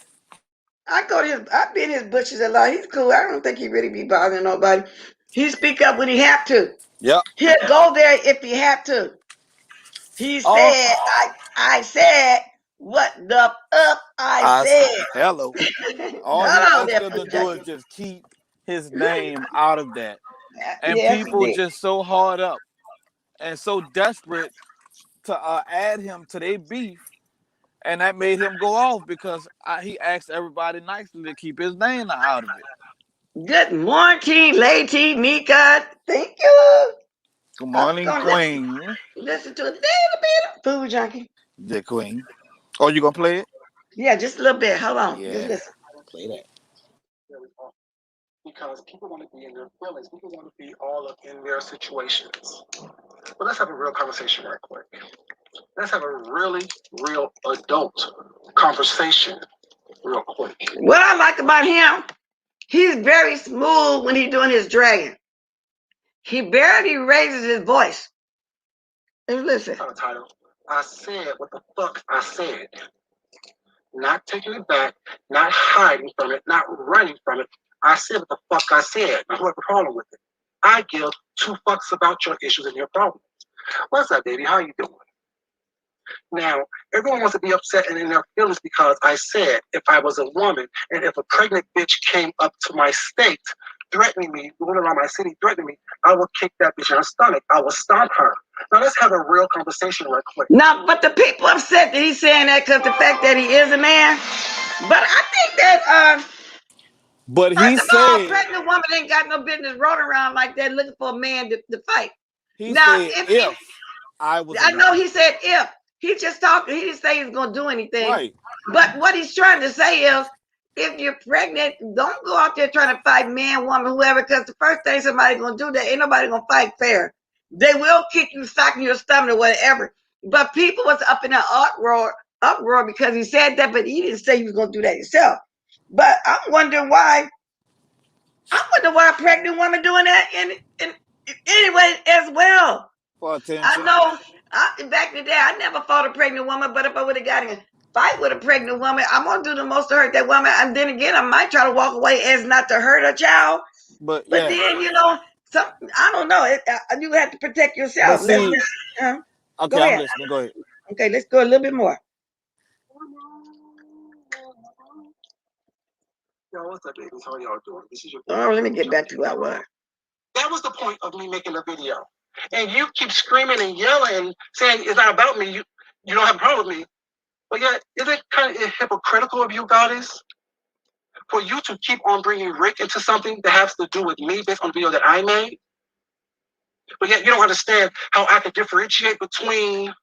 I've been his butchers a lot. He's cool. I don't think he really be bothering nobody. He speak up when he have to. Yep. He'll go there if he have to. He All said, I said what the up I I said. hello. All he Hello asked there, them to Food do is Junkie. just keep his name out of that, and Yes, he people did. just so hard up and so desperate to add him to their beef, and that made him go off because he asked everybody nicely to keep his name out of it. Good morning, Lady Mika. Thank you. Good I'm morning, gonna Queen. listen to a little bit of Food Junkie. The Queen. Oh, you gonna play it? Yeah, just a little bit. Hold on. Just Yeah, listen. play that. Because people want to be in their feelings. People want to be all up in their situations. But let's have a real conversation right quick. Let's have a really real adult conversation real quick. What I like about him, he's very smooth when he's doing his dragon. He barely raises his voice. And listen. Title. I said what the fuck I said. Not taking it back, not hiding from it, not running from it. I said what the fuck I said. I have a problem with it. I give two fucks about your issues and your problems. What's up, baby? How you doing? Now, everyone wants to be upset and in their feelings because I said if I was a woman and if a pregnant bitch came up to my state threatening me, going around my city threatening me, I would kick that bitch in her stomach. I would stomp her. Now, let's have a real conversation right quick. Now, but the people upset that he's saying that because the fact that he is a man. But I think that, But he first of all, a said, pregnant woman ain't got no business rolling around like that looking for a man to fight. he Now, said, if if I was a I know man. he said if. He just talking. He didn't say he's going to do anything. Right. But what he's trying to say is, if you're pregnant, don't go out there trying to fight man, woman, whoever, because the first thing somebody's going to do, that ain't nobody going to fight fair. They will kick you, sock in your stomach or whatever. But people was up in an uproar because he said that, but he didn't say he was going to do that himself. But I'm wondering why. I wonder why a pregnant woman doing that in anyway as well. For I attention. know back in the day, I never fought a pregnant woman, but if I would have got in a fight with a pregnant woman, I'm going to do the most to hurt that woman. And then again, I might try to walk away as not to hurt a child. But But yeah. then, I don't know. You have to protect yourself. But see, Go okay, I'm ahead. listening. Go ahead. Okay, let's go a little bit more. Yo, what's up, babies? How y'all doing? This is your Oh, let me get back to what I was. That was the point of me making the video. And you keep screaming and yelling and saying it's not about me. You don't have a problem with me. But yet, is it kind of hypocritical of you, Goddess, for you to keep on bringing Rick into something that has to do with me based on the video that I made? But yet, you don't understand how I can differentiate between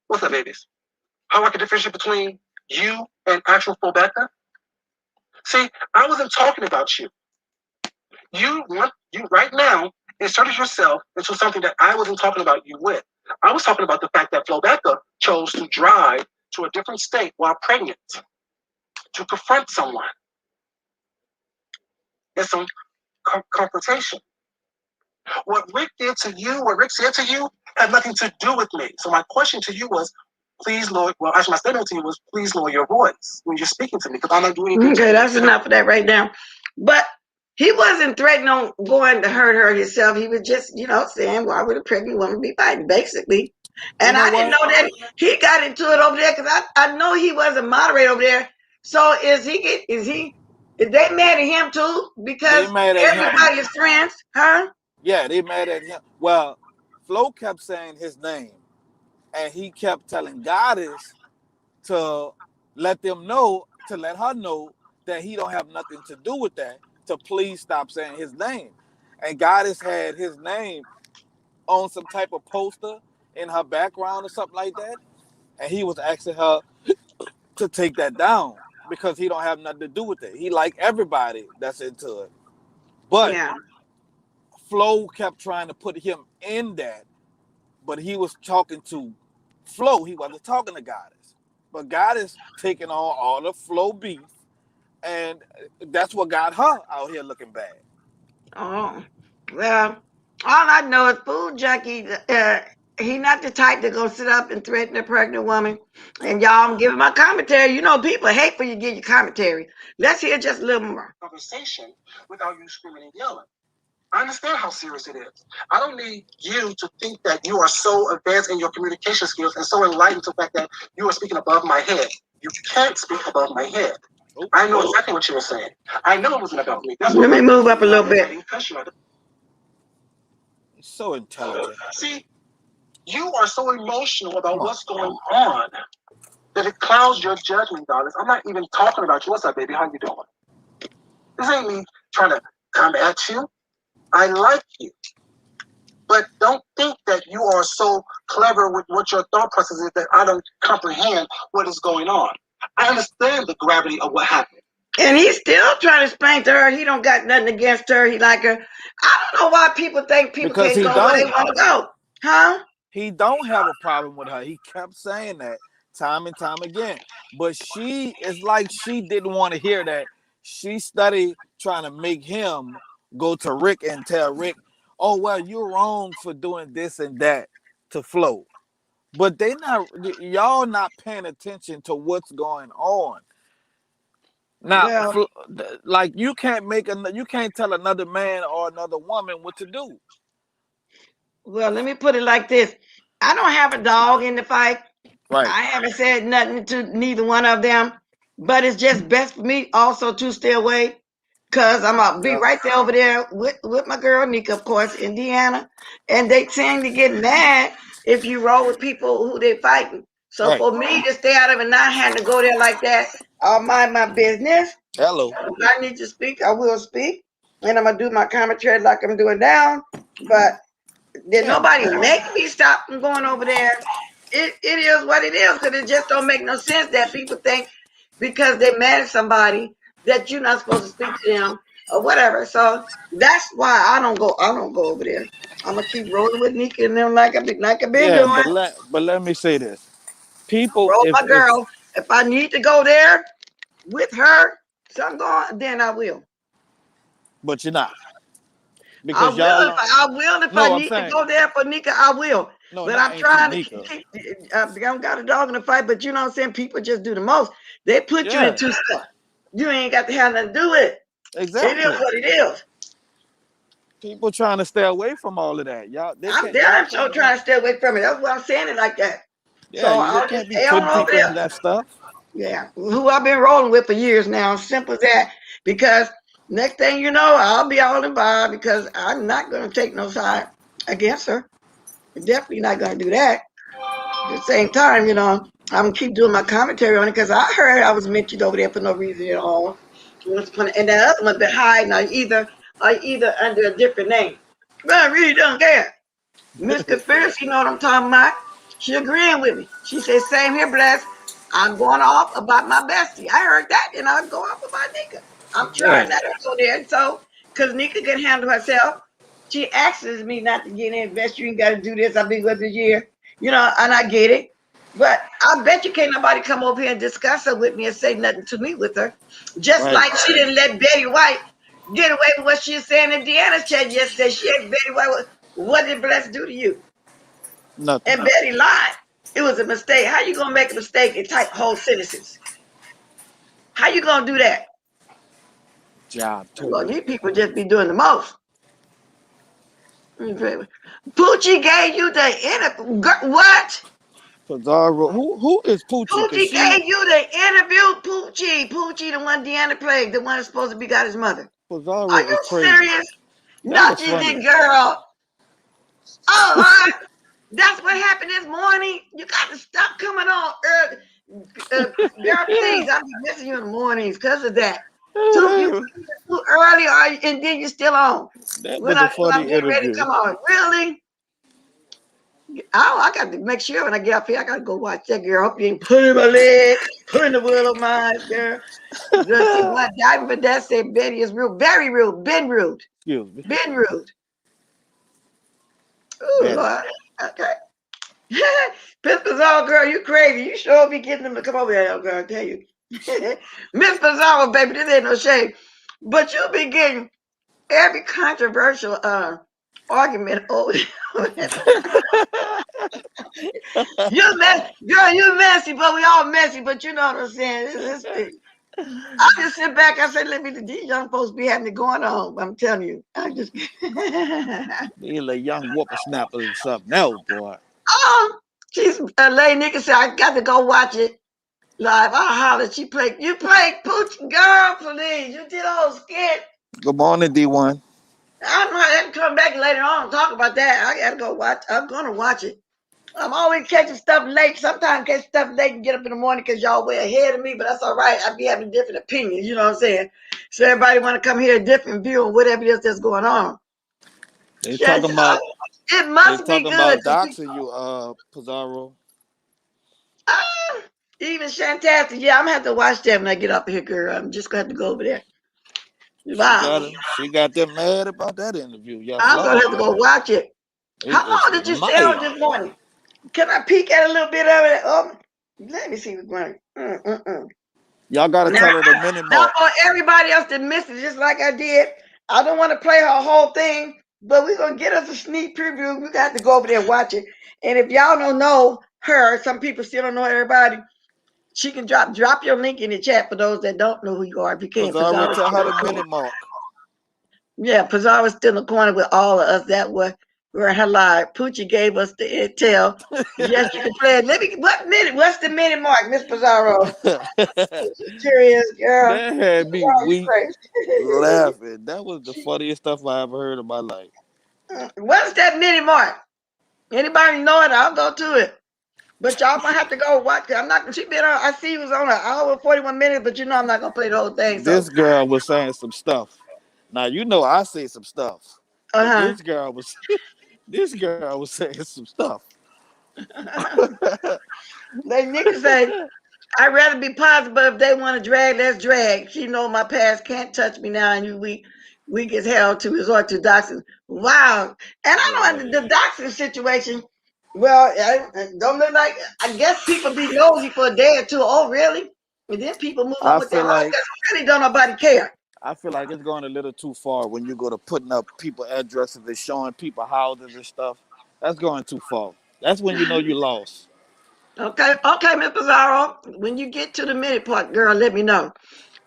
what's up, babies? How I can differentiate between you and actual Fulbecca? See, I wasn't talking about you. You right now inserted yourself into something that I wasn't talking about you with. I was talking about the fact that Flobecca chose to drive to a different state while pregnant to confront someone. It's some confrontation. What Rick did to you, what Rick said to you, had nothing to do with me. So my question to you was, please lower. Well, actually, my statement to you was, please lower your voice when you're speaking to me, because I'm not doing anything. Okay, that's enough of that right now. But he wasn't threatening on going to hurt her himself. He was just, saying, why would a pregnant woman be fighting, basically. And You know I didn't what? know that he got into it over there because I know he was a moderator over there. So is they mad at him too? Because They mad at him. everybody is friends, huh? Yeah, they mad at him. Well, Flo kept saying his name, and he kept telling Goddess to let her know that he don't have nothing to do with that, to please stop saying his name. And Goddess had his name on some type of poster in her background or something like that, and he was asking her to take that down because he don't have nothing to do with it. He like everybody that's into it. But Yeah. Flo kept trying to put him in that, but he was talking to Flo. He wasn't talking to Goddess. but God is taking on all the flow beef, and that's what got her out here looking bad. Oh, well, all I know is Food Junkie. He not the type to go sit up and threaten a pregnant woman. And y'all, I'm giving my commentary. You know, people hate for you to give your commentary. Let's hear just a little more. Conversation without you screaming and yelling. I understand how serious it is. I don't need you to think that you are so advanced in your communication skills and so enlightened to the fact that you are speaking above my head. You can't speak above my head. I know exactly what you were saying. I know it wasn't about me. That's Let me move up a little bit. He's so intelligent. See, you are so emotional about what's going on that it clouds your judgment, darling. I'm not even talking about you. What's up, baby? How you doing? This ain't me trying to come at you. I like you. But don't think that you are so clever with what your thought process is that I don't comprehend what is going on. I understand the gravity of what happened. And he's still trying to explain to her he don't got nothing against her. He like her. I don't know why people think people Because can't he go where they don't. want to go. Huh? He don't have a problem with her. He kept saying that time and time again. But she is like she didn't want to hear that. She studied trying to make him go to Rick and tell Rick, oh, well, you're wrong for doing this and that to Flo. But y'all not paying attention to what's going on. Now, Well, like you can't tell another man or another woman what to do. well, let me put it like this. I don't have a dog in the fight. Right. I haven't said nothing to neither one of them, but it's just best for me also to stay away because I'm going to be right there over there with my girl Nika, of course, Indiana, and they tend to get mad if you roll with people who they fighting. So for me to stay out of it and not having to go there like that, I'll mind my business. Hello. If I need to speak, I will speak, and I'm going to do my commentary like I'm doing now, but did nobody make me stop from going over there. It is what it is because it just don't make no sense that people think because they're mad at somebody that you're not supposed to speak to them or whatever. So that's why I don't go over there. I'm gonna keep rolling with Nika and them like I've been doing. But let me say this. People, Roll my girl. If I need to go there with her, something going, then I will. But you're not. Because I will if I need to go there for Nika, I will. No, but I'm trying to keep. I don't got a dog in the fight, but you know what I'm saying. People just do the most. They put you into stuff. You ain't got to have nothing to do with it. Exactly. It is what it is. People trying to stay away from all of that. I'm damn sure trying to stay away from it. That's why I'm saying it like that. Yeah, so I'll just stay on over there. That stuff. Yeah, who I've been rolling with for years now. Simple as that. Because next thing you know, I'll be all involved because I'm not going to take no side against her. I'm definitely not going to do that. At the same time, you know, I'm going to keep doing my commentary on it because I heard I was mentioned over there for no reason at all. And that other one been hiding either under a different name. But I really don't care. Miss Conspiracy, you know what I'm talking about? She agreeing with me. She said, same here, Bless. I'm going off about my bestie. I heard that, and I'll go off about Nika. I'm trying not to go there. So, because Nika can handle herself, she asks me not to get in. Best you ain't got to do this. I've been with this year. You know, and I get it. But I bet you can't nobody come over here and discuss her with me and say nothing to me with her. Just like she didn't let Betty White get away with what she was saying in Deanna's chat yesterday. She had Betty White. What did Bless do to you? Nothing. And Betty lied. It was a mistake. How you gonna make a mistake and type whole sentences? How you gonna do that? Job too. Well, these people just be doing the most. Poochie gave you the interview. What? Pizarro. Who is Poochie? Poochie gave you the interview. Poochie, the one Deanna played, the one that's supposed to be got his mother. Pizarro Are you serious? Not you, funny. girl. Oh, that's what happened this morning. You got to stop coming on early. Girl, please, I'll be missing you in the mornings because of that. Too early, and then you're still on. When I'm getting ready to come on. Really? I got to make sure when I get up here, I got to go watch that girl. Hope you ain't pulling my leg, pulling the wheel of mine, girl. What Diamond but that said Betty is rude, very rude, been rude. Excuse me. Been rude. Ooh, Lord. Okay. Miss Pizarro, girl, you crazy. You sure be getting them to come over here, girl, I tell you. Miss Pizarro, baby, this ain't no shade. But you be getting every controversial argument over you mess, girl, you messy, but we all messy, but you know what I'm saying. I just sit back, I say, let me these young folks be having it going on. I'm telling you. I just These little young whippersnappers and something else, boy. oh, she's Lady Nickel said, I got to go watch it live. I hollered, you played Poochie, girl, please. You did a whole skit. Good morning, D1. I might have to come back later on and talk about that. I gotta go watch. I'm gonna watch it. I'm always catching stuff late. Sometimes catch stuff late and get up in the morning because y'all way ahead of me, but that's all right. I be having different opinions, you know what I'm saying? So everybody want to come hear a different view of whatever it is that's going on. They Yes, talking about it they must be talking good. about doxing you, Pizarro. Ah, even Shantastic. Yeah, I'm gonna have to watch that when I get up here, girl. I'm just gonna have to go over there. Wow. She got them mad about that interview. Yes, I'm gonna Lord. have to go watch it. It How was long did you stay on mighty. this morning? Can I peek at a little bit of it? Let me see what's going on. Y'all gotta Now, tell her the minute now mark. for everybody else that missed it, just like I did, I don't want to play her whole thing, but we're gonna get us a sneak preview. We got to go over there and watch it. And if y'all don't know her, some people still don't know everybody. She can drop your link in the chat for those that don't know who you are. If you can, Pizarro, Pizarro. tell her the minute mark. Yeah, Pizarro was still in the corner with all of us that were in her live. Poochie gave us the intel. Yes, you can play it. What's the minute mark, Miss Pizarro? Serious girl. That had me Girl, you weak crazy. laughing. That was the funniest stuff I ever heard in my life. What's that minute mark? Anybody know it? I'll go to it. But y'all might have to go watch it. I'm not. She been on. I see it was on an hour 41 minutes, but you know I'm not gonna play the whole thing. So, This girl was saying some stuff. Now you know I say some stuff, but uh this girl was saying some stuff. huh. They niggas say I'd rather be positive, but if they want to drag, let's drag. She know my past can't touch me now, and you weak as hell to resort to doxing. Wow. And I Yeah. know the doxing situation. Well, I don't look like. I guess people be nosy for a day or two. Oh, really? And then people move on I with their feel life like because really don't nobody care. I feel like it's going a little too far when you go to putting up people addresses and showing people houses and stuff. That's going too far. That's when you know you lost. Okay, Miss Pizarro. When you get to the minute part, girl, let me know.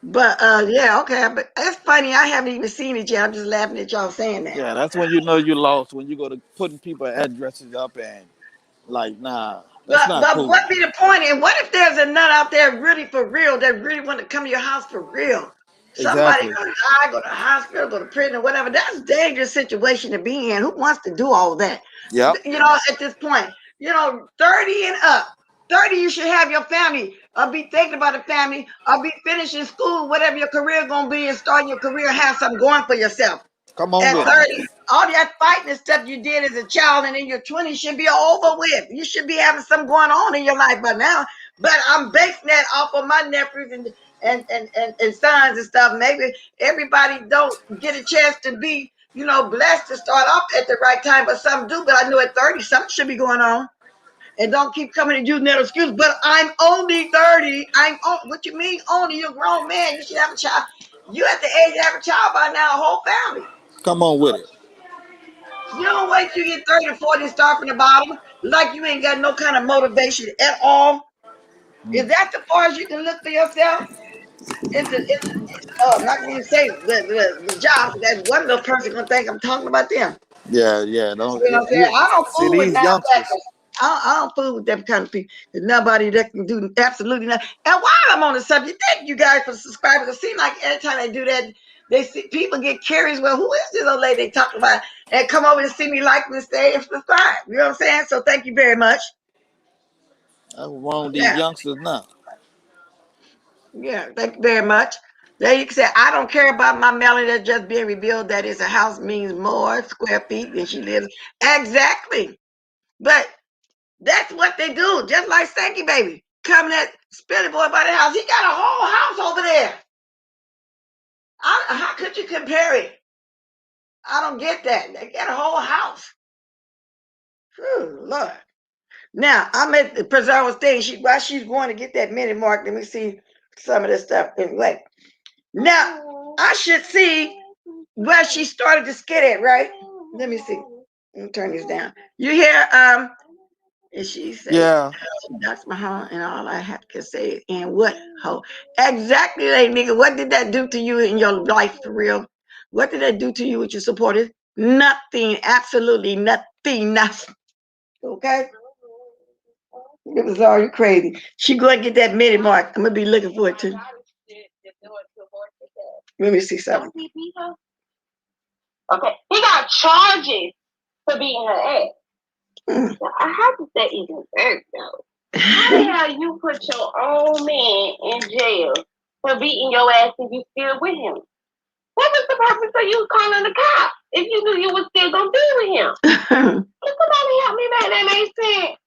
But yeah, okay. But it's funny. I haven't even seen it yet. I'm just laughing at y'all saying that. Yeah, that's when you know you lost. When you go to putting people addresses up and like, nah, that's not But cool. what be the point? And what if there's a nut out there really for real that really want to come to your house for real? Somebody Exactly. gonna die, go to hospital, go to prison, or whatever. That's a dangerous situation to be in. Who wants to do all that? Yep. You know, at this point, 30 and up. 30, you should have your family, or be thinking about a family, or be finishing school, whatever your career gonna be, and starting your career, have something going for yourself. Come on At with it. 30, all that fighting and stuff you did as a child and in your 20s should be over with. You should be having something going on in your life by now. But I'm basing that off of my nephews and sons and stuff. Maybe everybody don't get a chance to be, blessed to start off at the right time, but some do. But I know at 30, something should be going on. And don't keep coming and using that excuse. But I'm only 30. What you mean only? You're a grown man. You should have a child. You at the age to have a child by now, a whole family. Come on with it. You don't wait till you get 30 or 40 and start from the bottom like you ain't got no kind of motivation at all. Is that the far as you can look for yourself? I'm not going to say the job. That one little person going to think I'm talking about them. Yeah, yeah. Don't You know what I'm saying? I don't see fool with these youngsters. non-blackers. I don't fool with them kind of people. There's nobody that can do absolutely nothing. And while I'm on the subject, thank you guys for subscribing. It seems like every time they do that, they see people get curious. Well, who is this old lady they talking about? And come over and see me, like me, stay and subscribe. You know what I'm saying? So thank you very much. That's what's wrong with these Yeah, youngsters now. yeah. Thank you very much. There you can say, I don't care about my melody that's just being revealed. That is, a house means more square feet than she lives. Exactly. But that's what they do. Just like Stanky Baby coming at Spilly Boy by the house. He got a whole house over there. How could you compare it? I don't get that. They got a whole house. Whew, Lord. Now, I'm at the preserve thing. While she's going to get that minute mark, let me see some of this stuff. Anyway, now I should see where she started to skit at, right? Let me see. Let me turn this down. You hear? And she said, Yeah. "That's my home, and all I have to say is, and what ho? Exactly, like nigga. What did that do to you in your life for real? What did that do to you with your supporters? Nothing. Absolutely nothing. Nothing. Okay." It was all you crazy. She going to get that minute mark. I'm gonna be looking for it too. Let me see something. Okay, he got charges for beating her ass. I have to say, even worse though. How the hell you put your own man in jail for beating your ass and you still with him? What was the purpose of you calling the cops if you knew you was still gonna be with him? Can somebody help me make that make sense?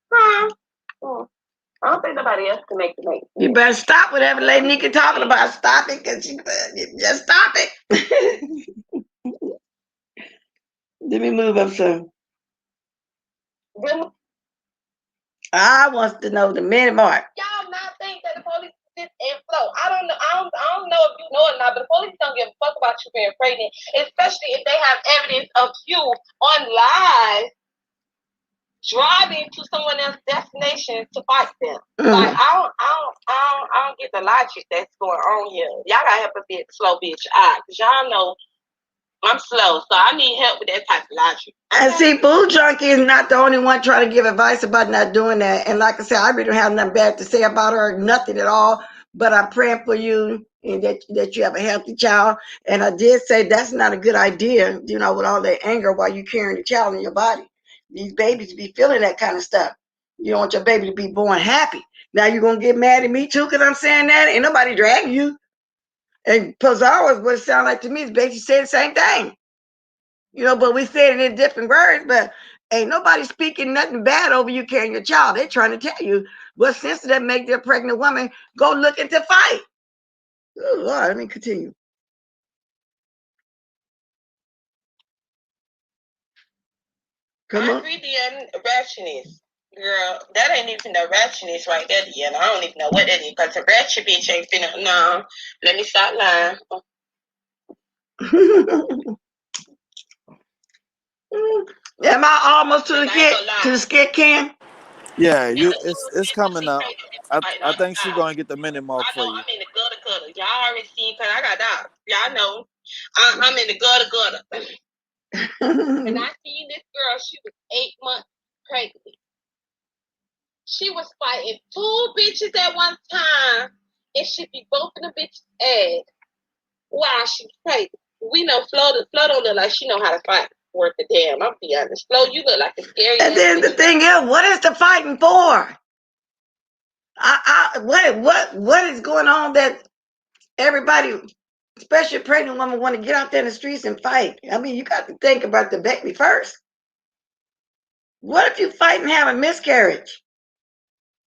Huh? I don't think nobody else can make it make sense. You better stop whatever Lady Nika talking about. Stop it, cause she just stop it. Let me move up some. I want to know the minute mark. Y'all not think that the police sit and flow. I don't know. I don't know if you know it or not, but the police don't give a fuck about you being pregnant, especially if they have evidence of you on live driving to someone else's destination to fight them. Like I don't get the logic that's going on here. Y'all gotta help a bit slow bitch out, cause y'all know I'm slow, so I need help with that type of logic. And see, Food Junkie is not the only one trying to give advice about not doing that. And like I said, I really don't have nothing bad to say about her, nothing at all. But I'm praying for you and that you have a healthy child. And I did say that's not a good idea, with all that anger while you're carrying the child in your body. These babies be feeling that kind of stuff. You don't want your baby to be born happy. Now you're going to get mad at me too because I'm saying that? Ain't nobody dragging you. And Pizarro's what it sounds like to me is basically saying the same thing. But we said it in different words, but ain't nobody speaking nothing bad over you carrying your child. They're trying to tell you what sense does that make their pregnant woman go looking to fight. Oh, Lord, let me continue. Come on. I agree, the ratchetness. Girl, that ain't even the ratchetness right there, Deanna. I don't even know what that is, because the ratchet bitch ain't finna. No, let me stop lying. Am I almost to the skit, Ken? Yeah, it's coming up. I think she's gonna get the minute mark for you. I'm in the gutter. Y'all already seen, because I got dogs. Y'all know. I'm in the gutter. And I seen this girl, she was 8 months pregnant. She was fighting 2 bitches at one time, and she be both of the bitches' ass while she's pregnant. We know Flo don't look like she know how to fight worth the damn. I'm be honest. Flo, you look like a scary. And then the thing is, what is the fighting for? What is going on that everybody, especially a pregnant woman, want to get out there in the streets and fight? I mean, you got to think about the baby first. What if you fight and have a miscarriage?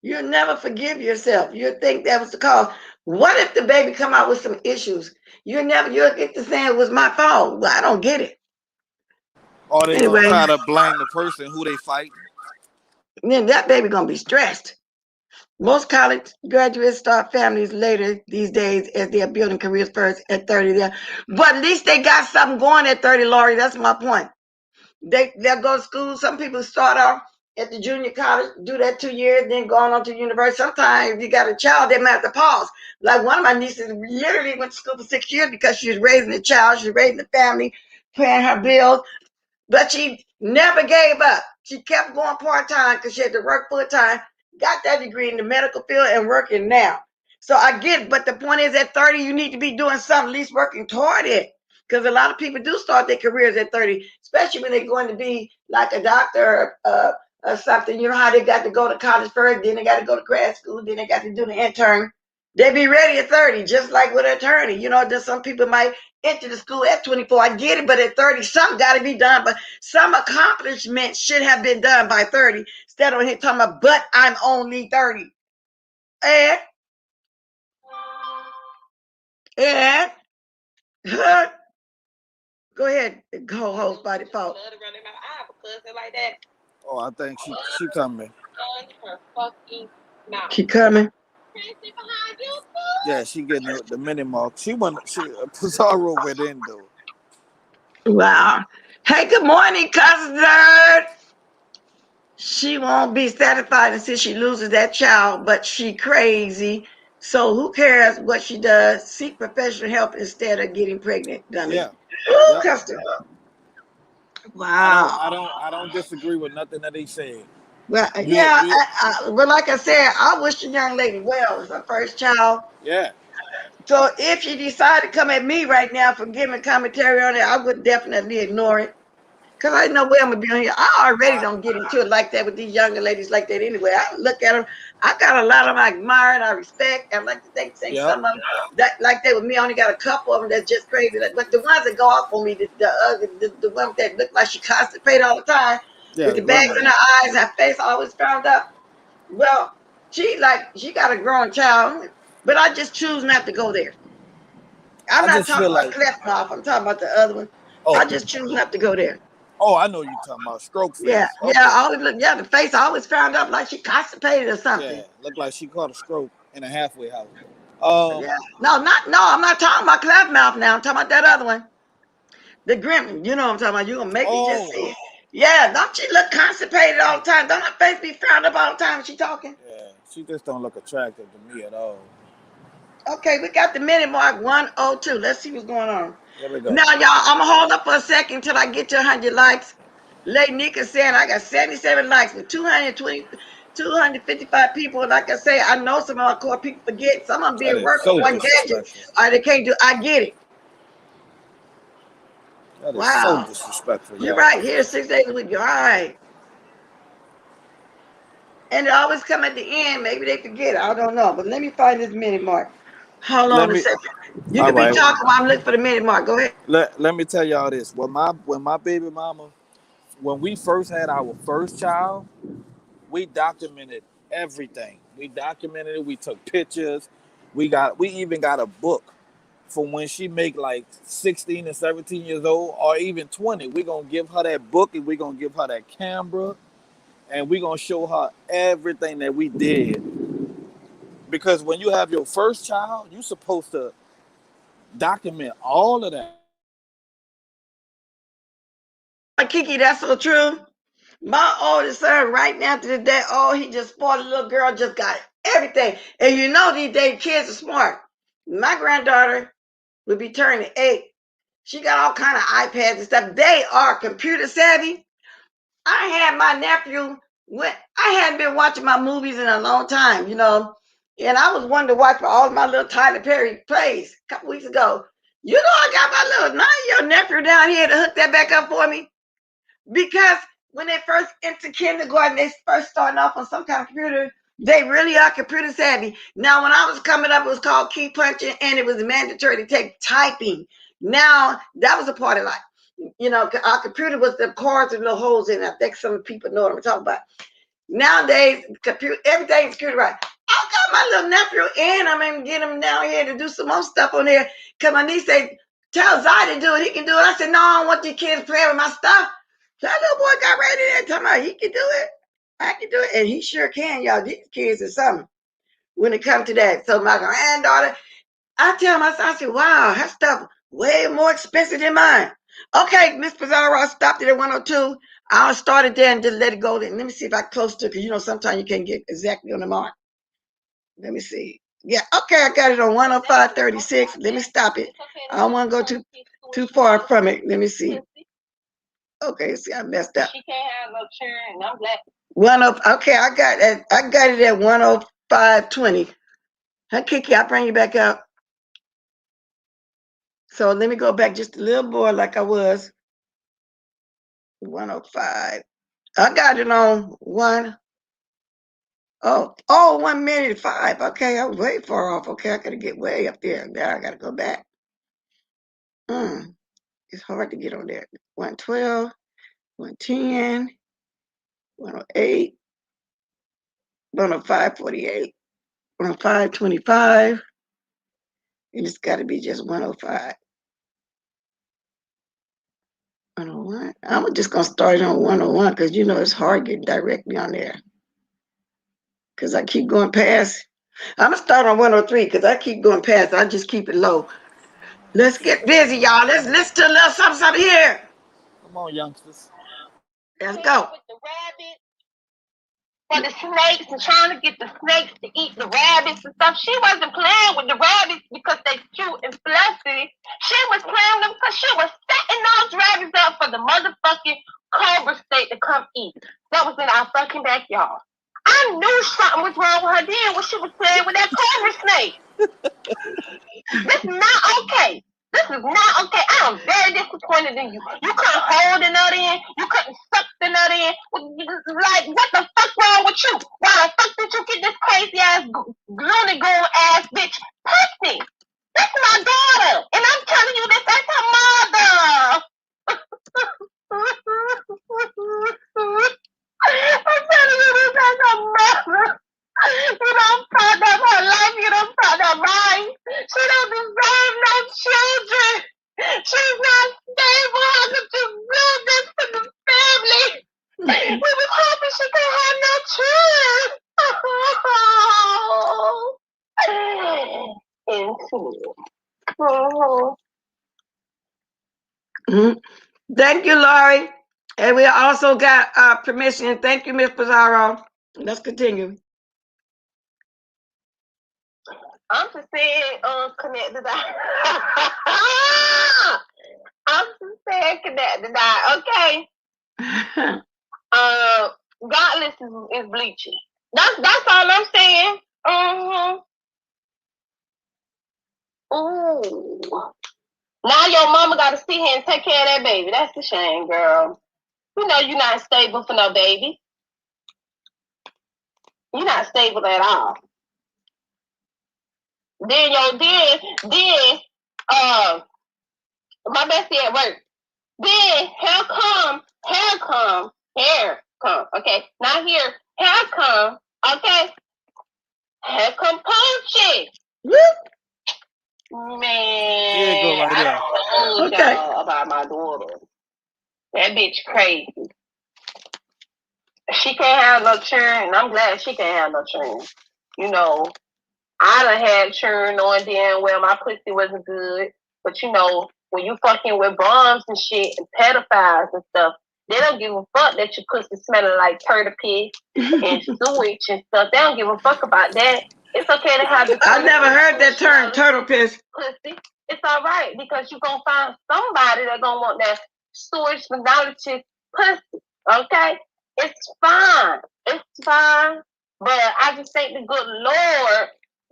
You'll never forgive yourself. You'll think that was the cause. What if the baby come out with some issues? You'll get to saying it was my fault. Well, I don't get it. Or they gonna try to blame the person who they fighting. Then that baby gonna be stressed. Most college graduates start families later these days as they are building careers first at 30 there. But at least they got something going at 30, Laurie. That's my point. They'll go to school. Some people start off at the junior college, do that 2 years, then go on to university. Sometimes if you got a child, they might have to pause. Like one of my nieces literally went to school for 6 years because she was raising a child, she was raising a family, paying her bills, but she never gave up. She kept going part-time because she had to work full-time, got that degree in the medical field and working now. So I get it, but the point is at 30, you need to be doing something, at least working toward it. Because a lot of people do start their careers at 30, especially when they're going to be like a doctor or something. You know how they got to go to college first, then they got to go to grad school, then they got to do the intern. They be ready at 30, just like with an attorney. Just some people might enter the school at 24. I get it, but at 30, something got to be done. But some accomplishments should have been done by 30. Instead of here talking about, but I'm only 30. And go ahead, co-host by default. I have a cousin like that. Oh, I think she coming. She coming. Yeah, she getting the mini mark. She Pizarro went in though. Wow. Hey, good morning, cousin Zerd. She won't be satisfied until she loses that child, but she crazy. So who cares what she does? Seek professional help instead of getting pregnant, dummy. Yeah, Ooh, yep. customer. I don't Wow. I don't I don't disagree with nothing that they said. Well, You yeah, you but like I said, I wish the young lady well. It's her first child. yeah So if she decided to come at me right now for giving commentary on it, I would definitely ignore it. Because I know where I'm going to be on here. I already I don't get into it like that with these younger ladies like that anyway. I look at them. I got a lot of them I admire and I respect. I like to think yep some of them that like that with me. I only got a couple of them that's just crazy. But the ones that go off on me, the ones that look like she constipated all the time yeah with the the bags in grandmother. her eyes, her face always found up. Well, she got a grown child, but I just choose not to go there. I'm I not just talking feel about like cleft mouth. I'm talking about the other one. I oh just choose not to go there. I know you talking about stroke Yeah, face. yeah. Okay, I always look. Yeah, the face I always found up like she constipated or yeah, something. looked like she caught a stroke in a halfway house. Yeah. No, not no. I'm not talking about cleft mouth now. I'm talking about that other one, the gremlin. You know what I'm talking about. You gonna make me just Oh see it. Yeah, don't she look constipated all the time? Don't her face be frowned up all the time when she talking? yeah, she just don't look attractive to me at all. Okay, we got the minute mark 102. Let's see what's going on. Here we go. Now, y'all, I'm gonna hold up for a second until I get to 100 likes. Lady Nika saying I got 77 likes with 255 people. Like I say, I know some of our core people forget. Some of them be That at is work or so one gadget. disrespectful. Or they can't do. I get it. That is so Wow, disrespectful, you're y'all. right. Here's 6 days a week. You're all right. And they always come at the end. Maybe they forget. I don't know. But let me find this minute mark. Hold Let on a me. second. You All can be right. talking while I'm looking for the minute mark. Go ahead. Let me tell y'all this. When my baby mama, when we first had our first child, we documented everything. We documented it. We took pictures. We even got a book for when she make like 16 and 17 years old or even 20. We're gonna give her that book and we're gonna give her that camera and we're gonna show her everything that we did. Because when you have your first child, you're supposed to document all of that. Kiki, that's so true. My oldest son, right now to the day, oh, he just spoiled a little girl, just got everything. And you know these days kids are smart. My granddaughter will be turning 8. She got all kind of iPads and stuff. They are computer savvy. I had my nephew when I hadn't been watching my movies in a long time, and I was wanting to watch all my little Tyler Perry plays a couple weeks ago. I got my little 9-year-old nephew down here to hook that back up for me. Because when they first enter kindergarten, they first starting off on some kind of computer. They really are computer savvy. Now, when I was coming up, it was called key punching, and it was mandatory to take typing. Now, that was a part of life. Our computer was the cards with little holes in it. I think some people know what I'm talking about. Nowadays, computer everything's computerized. I got my little nephew in. I'm gonna get him down here to do some more stuff on there. Cause my niece said, "Tell Zai to do it. He can do it." I said, "No, I don't want these kids playing with my stuff." So that little boy got right in there talking about he can do it. I can do it, and he sure can, y'all. These kids are something when it comes to that. So my granddaughter, I tell my son, I said, "Wow, her stuff way more expensive than mine." Okay, Miss Pizarro, I stopped it at 102. I'll start it there and just let it go. Then let me see if I close to it, because sometimes you can't get exactly on the mark. Let me see. Yeah, okay, I got it on 105.36. Let me stop it. I don't want to go too far from it. Let me see. Okay, see, I messed up. She can't have no children. I'm black. Okay, I got it at 105.20. Huh, Kiki, I'll bring you back up. So let me go back just a little more like I was. 105. I got it on 1 minute 5. Okay, I was way far off. Okay, I gotta get way up there. Now I gotta go back. It's hard to get on there. 112, 110, 108, 105.48, 105.25, and it's gotta be just 105. 101. I'm just gonna start on 101 because you know it's hard getting directly on there. Because I keep going past. I'm gonna start on 103 because I keep going past. I just keep it low. Let's get busy, y'all. Let's listen to a little something here. Come on, youngsters. Let's go. With the rabbits, for the snakes, and trying to get the snakes to eat the rabbits and stuff. She wasn't playing with the rabbits because they cute and fluffy. She was playing with them because she was setting those rabbits up for the motherfucking cobra snake to come eat. That was in our fucking backyard. I knew something was wrong with her then when she was playing with that cobra snake. This is not okay. This is not okay. I am very disappointed in you. You couldn't hold the nut in. You couldn't suck the nut in. Like, what the fuck wrong with you? Why the fuck did you get this crazy ass, loony goon ass bitch pussy? That's my daughter. And I'm telling you this as her mother. I'm telling you this as her mother. You don't fuck up her life. You don't fuck up mine. She don't deserve no children. She's not stable. How could you do this to the family? We was hoping she could have no children. Thank you, Laurie. And we also got permission. Thank you, Miss Pizarro. Let's continue. I'm just saying, connect the dot. I'm just saying, connect the dot. Okay. Godless is bleaching. That's all I'm saying. Ooh. Now your mama got to sit here and take care of that baby. That's a shame, girl. You know you're not stable for no baby. You're not stable at all. Then my bestie at work. Then hair come. Okay, not here. Hair come. Okay, hair come Poochie. Man, Yeah, go right there. I told y'all about my daughter. That bitch crazy. She can't have no children, and I'm glad she can't have no children. You know, I done had children knowing damn well my pussy wasn't good. But you know, when you fucking with bums and shit and pedophiles and stuff, they don't give a fuck that your pussy smelling like turtle piss and sewage and stuff. They don't give a fuck about that. It's okay to have the I never heard that term, turtle piss. Pussy. It's all right because you're going to find somebody that's going to want that sewage phenolic pussy. Okay? It's fine. It's fine. But I just thank the good Lord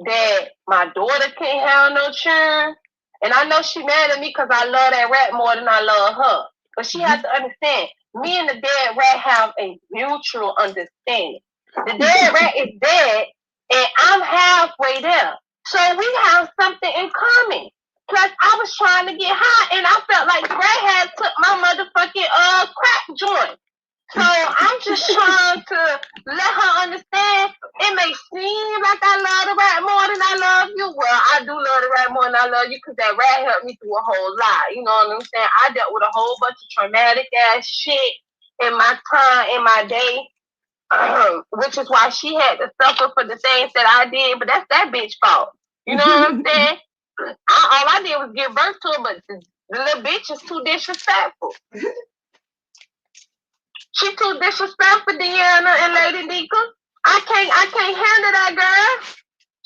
that my daughter can't have no children. And I know she mad at me because I love that rat more than I love her. But she has to understand, me and the dead rat have a mutual understanding. The dead rat is dead, and I'm halfway there. So we have something in common. Plus, I was trying to get high, and I felt like the rat had took my motherfucking crack joint. So I'm just trying to let her understand. It may seem like I love the rat more than I love you. Well, I do love the rat more than I love you because that rat helped me through a whole lot. You know what I'm saying? I dealt with a whole bunch of traumatic ass shit in my time, in my day, which is why she had to suffer for the things that I did. But that's that bitch fault. You know what I'm saying? All I did was give birth to her, but the little bitch is too disrespectful. She too disrespectful, Deanna and Lady Nika. I can't handle that girl.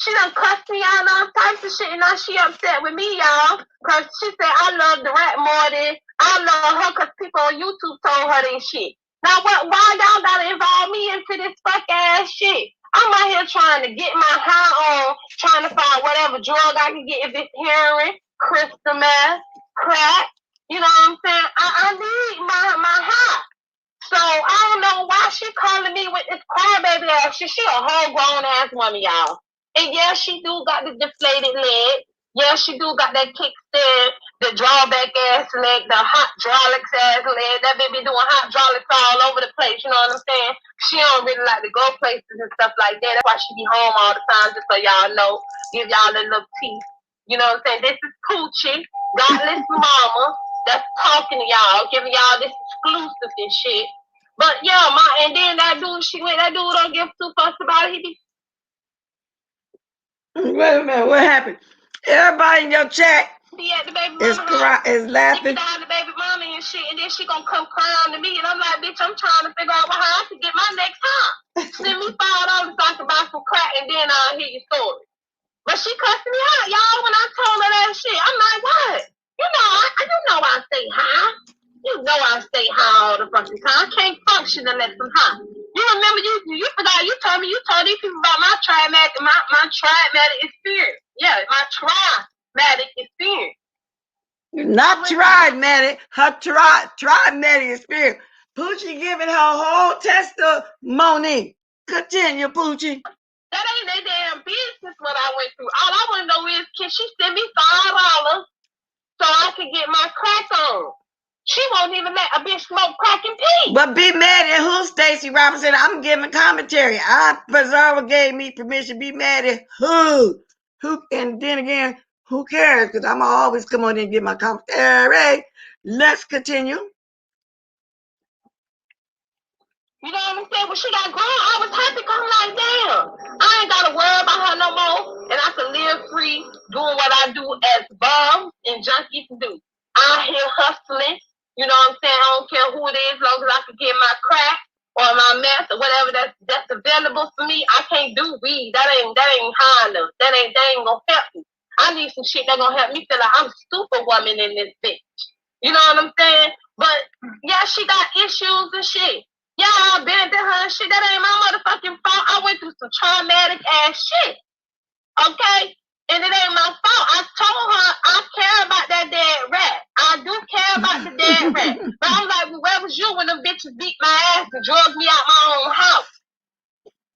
She done cussed me out and all types of shit, and now she upset with me, y'all. Because she said I love the rat more than I love her because people on YouTube told her this shit. Now, why y'all gotta involve me into this fuck ass shit? I'm out here trying to get my high on, trying to find whatever drug I can get, if it's heroin, crystal meth, crack. You know what I'm saying? I need my high. So I don't know why she calling me with this crybaby ass shit. She a whole grown ass woman, y'all. And yeah, she do got the deflated leg. Yeah, she do got that kickstand, the drawback ass leg, the hydraulics ass leg. That baby doing hydraulics all over the place. You know what I'm saying? She don't really like to go places and stuff like that. That's why she be home all the time, just so y'all know. Give y'all a little teeth. You know what I'm saying? This is Poochie, Godless Mama. that's talking to y'all, giving y'all this exclusive and shit. But yeah, and then that dude, that dude don't give two fucks about it. He be Wait a minute, what happened? Everybody in your chat at the baby mama is laughing. down the baby mama and shit, and then she gonna come crying to me, and I'm like, bitch, I'm trying to figure out how I can get my next high. Send me $5 so I can buy some crack, and then I'll hear your story. But she cussed me out, y'all, when I told her that shit. I'm like, what? You know I stay high. You know I stay high all the fucking time. I can't function unless I'm high. You remember you forgot you told these people about my traumatic experience. Yeah, my traumatic experience. Not traumatic, her traumatic experience. Poochie giving her whole testimony. Continue, Poochie. That ain't their damn business what I went through. All I want to know is, can she send me $5 so I can get my crack on? She won't even let a bitch smoke crack and pee. But be mad at who, Stacey Robinson? I'm giving commentary. Preserver gave me permission. Be mad at who? Who? And then again, who cares? Because I'm always come on in and get my commentary. Let's continue. You know what I'm saying? When she got grown, I was happy. I'm like, damn, I ain't got to worry about her no more. And I can live free doing what I do as bums and junkies do. Out here hustling. You know what I'm saying? I don't care who it is, as long as I can get my crack or my meth or whatever that's available for me. I can't do weed. That ain't high enough. That ain't gonna help me. I need some shit that gonna help me feel like I'm superwoman in this bitch. You know what I'm saying? But yeah, she got issues and shit. Yeah, I've been to her and shit. That ain't my motherfucking fault. I went through some traumatic ass shit. Okay? And it ain't my fault. I told her I care about that dead rat. I do care about the dead rat. But I'm like, well, where was you when them bitches beat my ass and drugged me out my own house?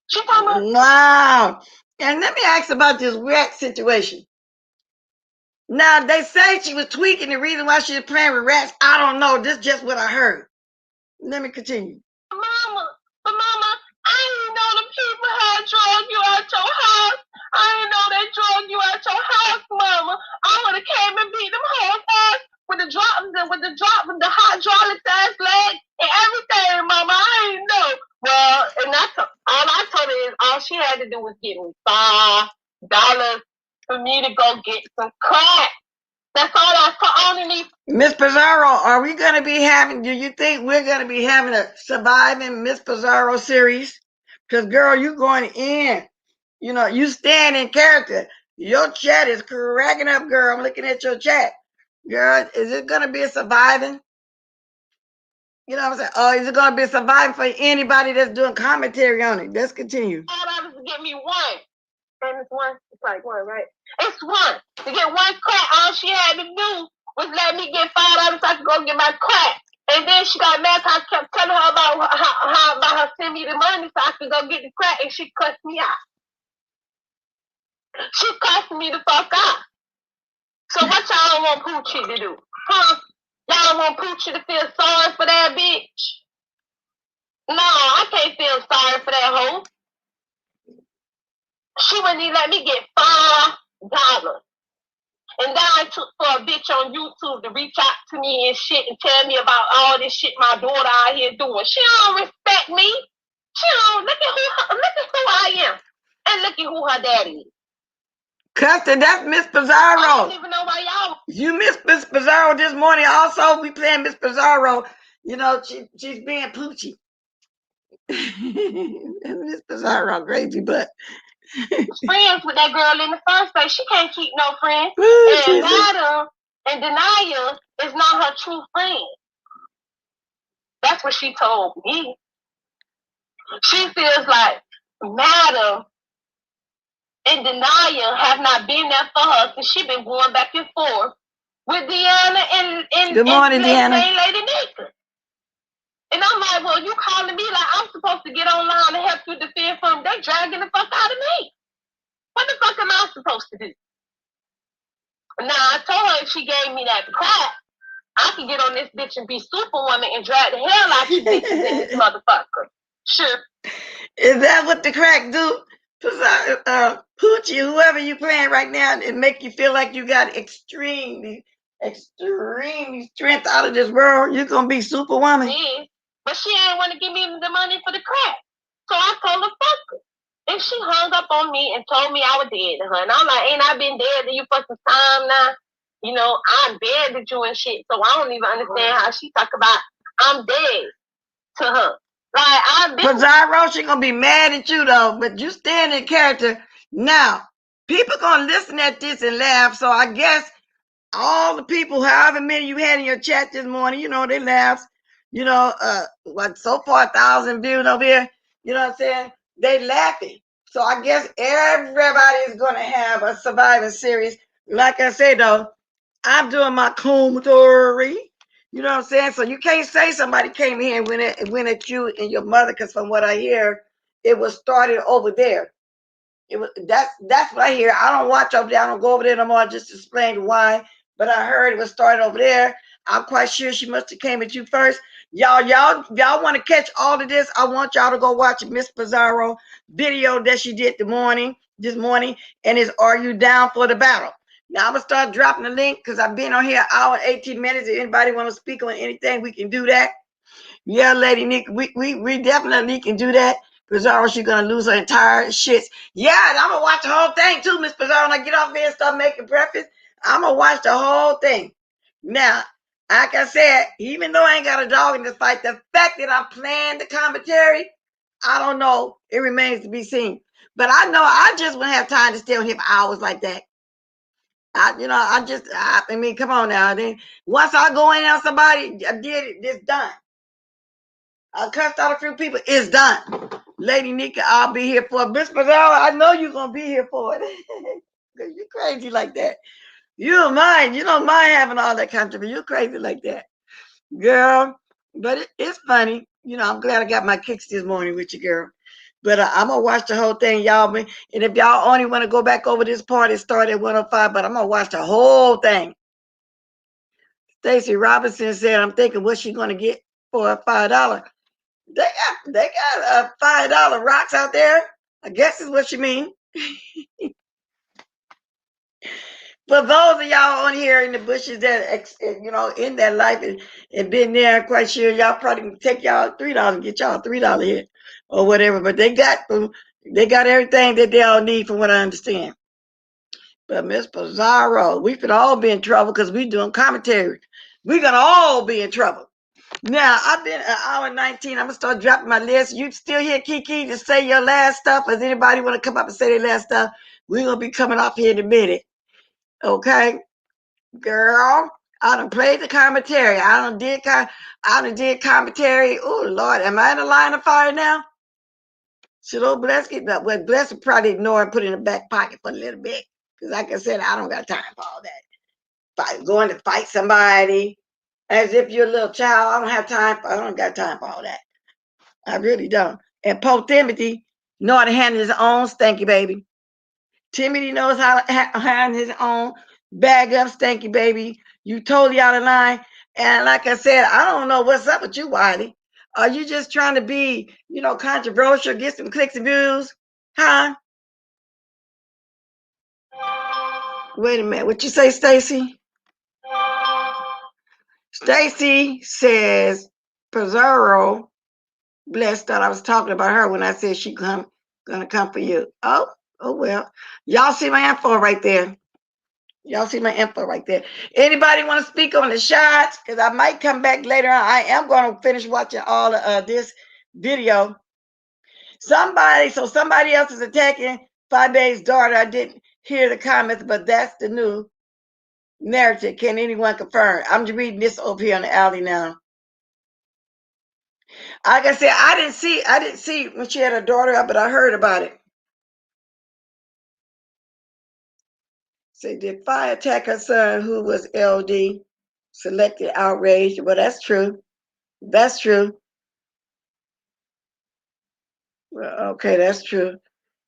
She talking about, wow. And let me ask about this rat situation. Now, they say she was tweaking. The reason why she was playing with rats, I don't know. This is just what I heard. Let me continue. Mama, I didn't know the people had drugged you out your house. I didn't know they drugged you out your house, Mama. I would have came and beat them whole ass with the the hydraulic ass leg and everything, Mama. I didn't know. Well, and all I told her is all she had to do was give me $5 for me to go get some crack. That's all I only need. Miss Pizarro, are we going to be having, do you think we're going to be having a surviving Miss Pizarro series? Because, girl, you going in. You know, you stand in character. Your chat is cracking up, girl. I'm looking at your chat. Girl, is it going to be a surviving? You know what I'm saying? Oh, is it going to be a surviving for anybody that's doing commentary on it? Let's continue. $5 to get me one. And it's one. It's like one, right? It's one. To get one crack, all she had to do was let me get $5 so I could go get my crack. And then she got mad because I kept telling her about how about her send me the money so I could go get the crack, and she cussed me out. She cussed me the fuck out. So what y'all want Poochie to do? Huh? Y'all want Poochie to feel sorry for that bitch? No, I can't feel sorry for that hoe. She wouldn't even let me get $5. And then I took for a bitch on YouTube to reach out to me and shit and tell me about all this shit my daughter out here doing. She don't respect me. She don't look at who I am. And look at who her daddy is. Custom, that's Miss Pizarro. I don't even know why y'all. You missed Miss Pizarro this morning. Also, we playing Miss Pizarro. You know, she's being Poochie. Miss Pizarro, crazy, but friends with that girl in the first place. She can't keep no friends. Ooh, and Madam and Denia is not her true friend. That's what she told me. She feels like Madam and Denia have not been there for her because she been going back and forth with Deanna and good morning, Deanna. Lady Nika. And I'm like, well, you calling me like I'm supposed to get online and help you defend from them. They dragging the fuck out of me. What the fuck am I supposed to do? Now, I told her if she gave me that crack, I could get on this bitch and be Superwoman and drag the hell out you bitches in this motherfucker. Sure. Is that what the crack do? Poochie, whoever you playing right now, it make you feel like you got extremely extremely strength out of this world. You're gonna be superwoman. Yes. But she ain't want to give me the money for the crack. So I told her, fuck her. And she hung up on me and told me I was dead to her. And I'm like, ain't I been dead to you for some time now? You know, I'm dead to you and shit. So I don't even understand how she talk about I'm dead to her. Like, I've been. Pizarro, she gonna be mad at you though, but you stand in character. Now, people gonna listen at this and laugh. So I guess all the people, however many you had in your chat this morning, you know, they laughed. You know, what so far 1,000 views over here. You know what I'm saying? They laughing. So I guess everybody is gonna have a surviving series. Like I said though, I'm doing my commentary. You know what I'm saying? So you can't say somebody came here and went at you and your mother, because from what I hear, it was started over there. It was that's what I hear. I don't watch over there. I don't go over there no more. I just explained why. But I heard it was started over there. I'm quite sure she must have came at you first. Y'all want to catch all of this? I want y'all to go watch Miss Pizarro video that she did this morning, and it's Are You Down for the Battle? Now I'm gonna start dropping the link because I've been on here an hour and 18 minutes. If anybody want to speak on anything, we can do that. Yeah, Lady Nick, we definitely can do that. Pizarro, she's gonna lose her entire shit. Yeah, and I'm gonna watch the whole thing too, Miss Pizarro. When I get off here and start making breakfast, I'm gonna watch the whole thing. Now, like I said, even though I ain't got a dog in this fight, the fact that I'm playing the commentary, I don't know. It remains to be seen. But I know I just wouldn't have time to stay on here for hours like that. I mean, come on now. Then once I go in on somebody, I did it, it's done. I cussed out a few people. It's done. Lady Nika, I'll be here for it. Miss Pizarro, I know you're going to be here for it. Because you're crazy like that. You don't mind having all that controversy. You're crazy like that. Girl, but it's funny. You know, I'm glad I got my kicks this morning with you, girl. But I'm going to watch the whole thing, y'all. And if y'all only want to go back over this part, it started at 105, but I'm going to watch the whole thing. Stacy Robinson said, I'm thinking, what's she going to get for a $5? They got $5 rocks out there. I guess is what you mean. For those of y'all on here in the bushes that in that life and been there, I'm quite sure y'all probably can take y'all $3 and get y'all $3 hit or whatever. But they got everything that they all need, from what I understand. But Miss Pizarro, we could all be in trouble because we doing commentary. We're gonna all be in trouble. Now, I've been an hour 19. I'm going to start dropping my list. You still here, Kiki, to say your last stuff? Does anybody want to come up and say their last stuff? We're going to be coming off here in a minute. Okay? Girl, I done played the commentary. I done did commentary. Oh, Lord, am I in the line of fire now? Should old Bless get that? Well, Bless will probably ignore and put it in the back pocket for a little bit. Because like I said, I don't got time for all that. Going to fight somebody as if you're a little child. I don't got time for all that. I really don't. And Poe Timothy know how to handle his own stanky baby. Timothy knows how to handle his own bag up stanky baby. You totally out of line. And like I said, I don't know what's up with you, Wiley. Are you just trying to be, controversial, get some clicks and views? Huh? Wait a minute. What you say, Stacy? Stacy says Pizarro Bless thought I was talking about her when I said she gonna come for you. Oh well. Y'all see my info right there. Anybody want to speak on the shots? Because I might come back later on. I am going to finish watching all of this video. Somebody else is attacking Fabe's daughter. I didn't hear the comments, but that's the new narrative. Can anyone confirm? I'm just reading this over here on the alley now. Like I said, I didn't see when she had her daughter up, but I heard about it. Say, did Fire attack her son who was LD? Selected outrage. Well, that's true. That's true. Well, okay, that's true.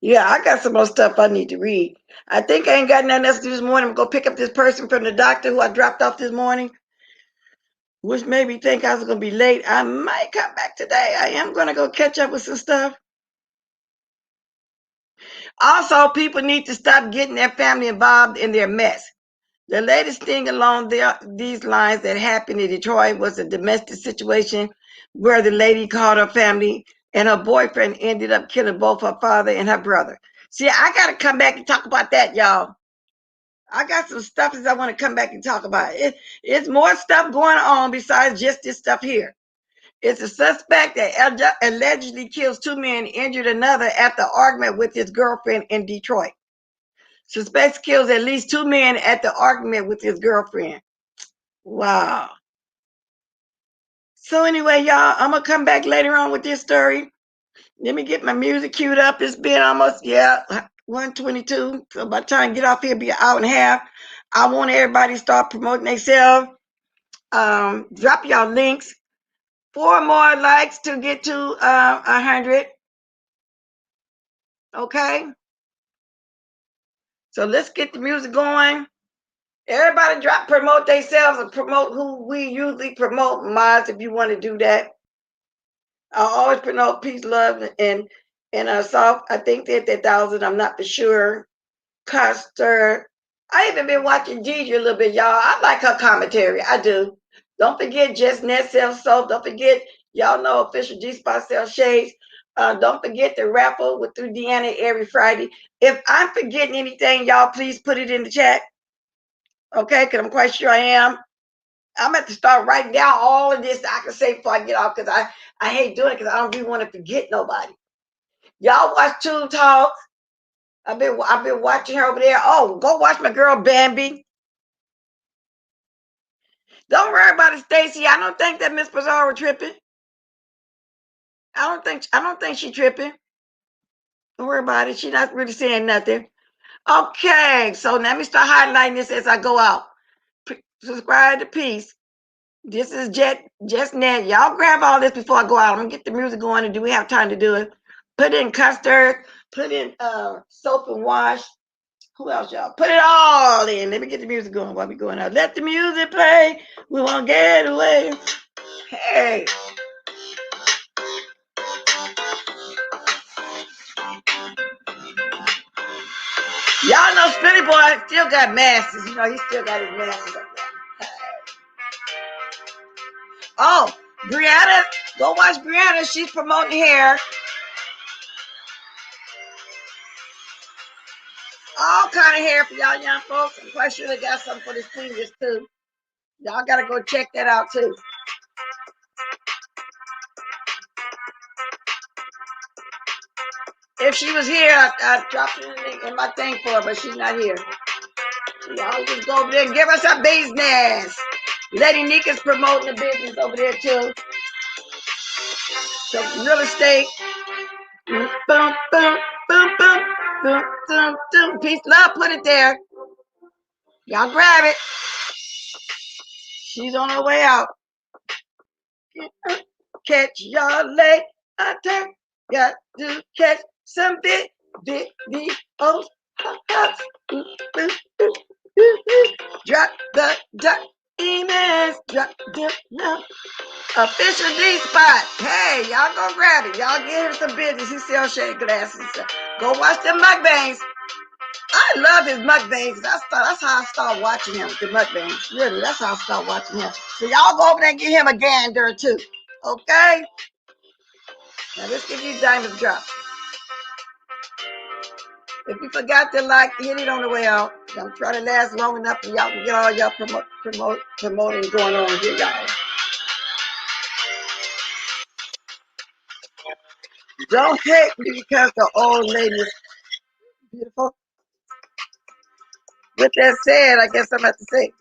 Yeah, I got some more stuff I need to read. I think I ain't got nothing else to do this morning. I'm going to pick up this person from the doctor who I dropped off this morning, which made me think I was going to be late. I might come back today. I am going to go catch up with some stuff. Also, people need to stop getting their family involved in their mess. The latest thing along these lines that happened in Detroit was a domestic situation where the lady called her family and her boyfriend ended up killing both her father and her brother. See, I got to come back and talk about that, y'all. I got some stuff that I want to come back and talk about. It's more stuff going on besides just this stuff here. It's a suspect that allegedly kills 2 men, injured another after argument with his girlfriend in Detroit. Suspect kills at least 2 men at the argument with his girlfriend. Wow. So anyway, y'all, I'm gonna come back later on with this story. Let me get my music queued up. It's been almost 1:22. So by the time I get off here, it'll be an hour and a half. I want everybody to start promoting themselves. Drop y'all links. 4 more likes to get to 100. Okay. So let's get the music going. Everybody promote themselves and promote who we usually promote. Mods, if you want to do that. I always promote peace, love, and soft. I think they're at 1,000. I'm not for sure. Custer. I even been watching Gigi a little bit, y'all. I like her commentary. I do. Don't forget Just Net sells soap. Don't forget, y'all know official G Spot sells shades. Don't forget the raffle with through Deanna every Friday. If I'm forgetting anything, y'all please put it in the chat. Okay, because I'm quite sure I am. I'm going to start writing down all of this that I can say before I get off because I hate doing it because I don't really want to forget nobody. Y'all watch Tube Talk. I've been watching her over there. Oh, go watch my girl Bambi. Don't worry about it, Stacy. I don't think that Miss Pizarro tripping. I don't think she tripping. Don't worry about it. She's not really saying nothing. Okay, so let me start highlighting this as I go out. Subscribe to Peace. This is Just Net. Y'all grab all this before I go out. I'm gonna get the music going, and do we have time to do it? Put in custard. Put in soap and wash. Who else, y'all? Put it all in. Let me get the music going while we going out. Let the music play. We won't get away. Hey. Y'all know Spinny Boy still got masses. You know, he still got his masses up there. Oh, Brianna. Go watch Brianna. She's promoting hair. All kind of hair for y'all young folks. I'm quite sure they got something for the seniors too. Y'all gotta go check that out too. If she was here, I'd drop it in my thing for her, but she's not here. Y'all just go over there and give us a business. Lady Nika's promoting the business over there too. So real estate. Boom, boom, boom, boom, boom, boom, boom. Peace, love, put it there. Y'all grab it. She's on her way out. Catch y'all later. Got to catch some videos. Drop the emails. Drop them now. Official D Spot. Hey, y'all go grab it. Y'all give him some business. He sells shade glasses. Go watch them mukbangs. I love his mukbangs. That's how I start watching him. The mukbangs. Really, that's how I start watching him. So y'all go over there and give him a gander too. Okay? Now let's get these diamonds dropped. If you forgot to like, hit it on the way out. I'm trying to last long enough for y'all to get all y'all promoting going on here, y'all. Don't hate me because the old lady is beautiful. With that said, I guess I'm about to say,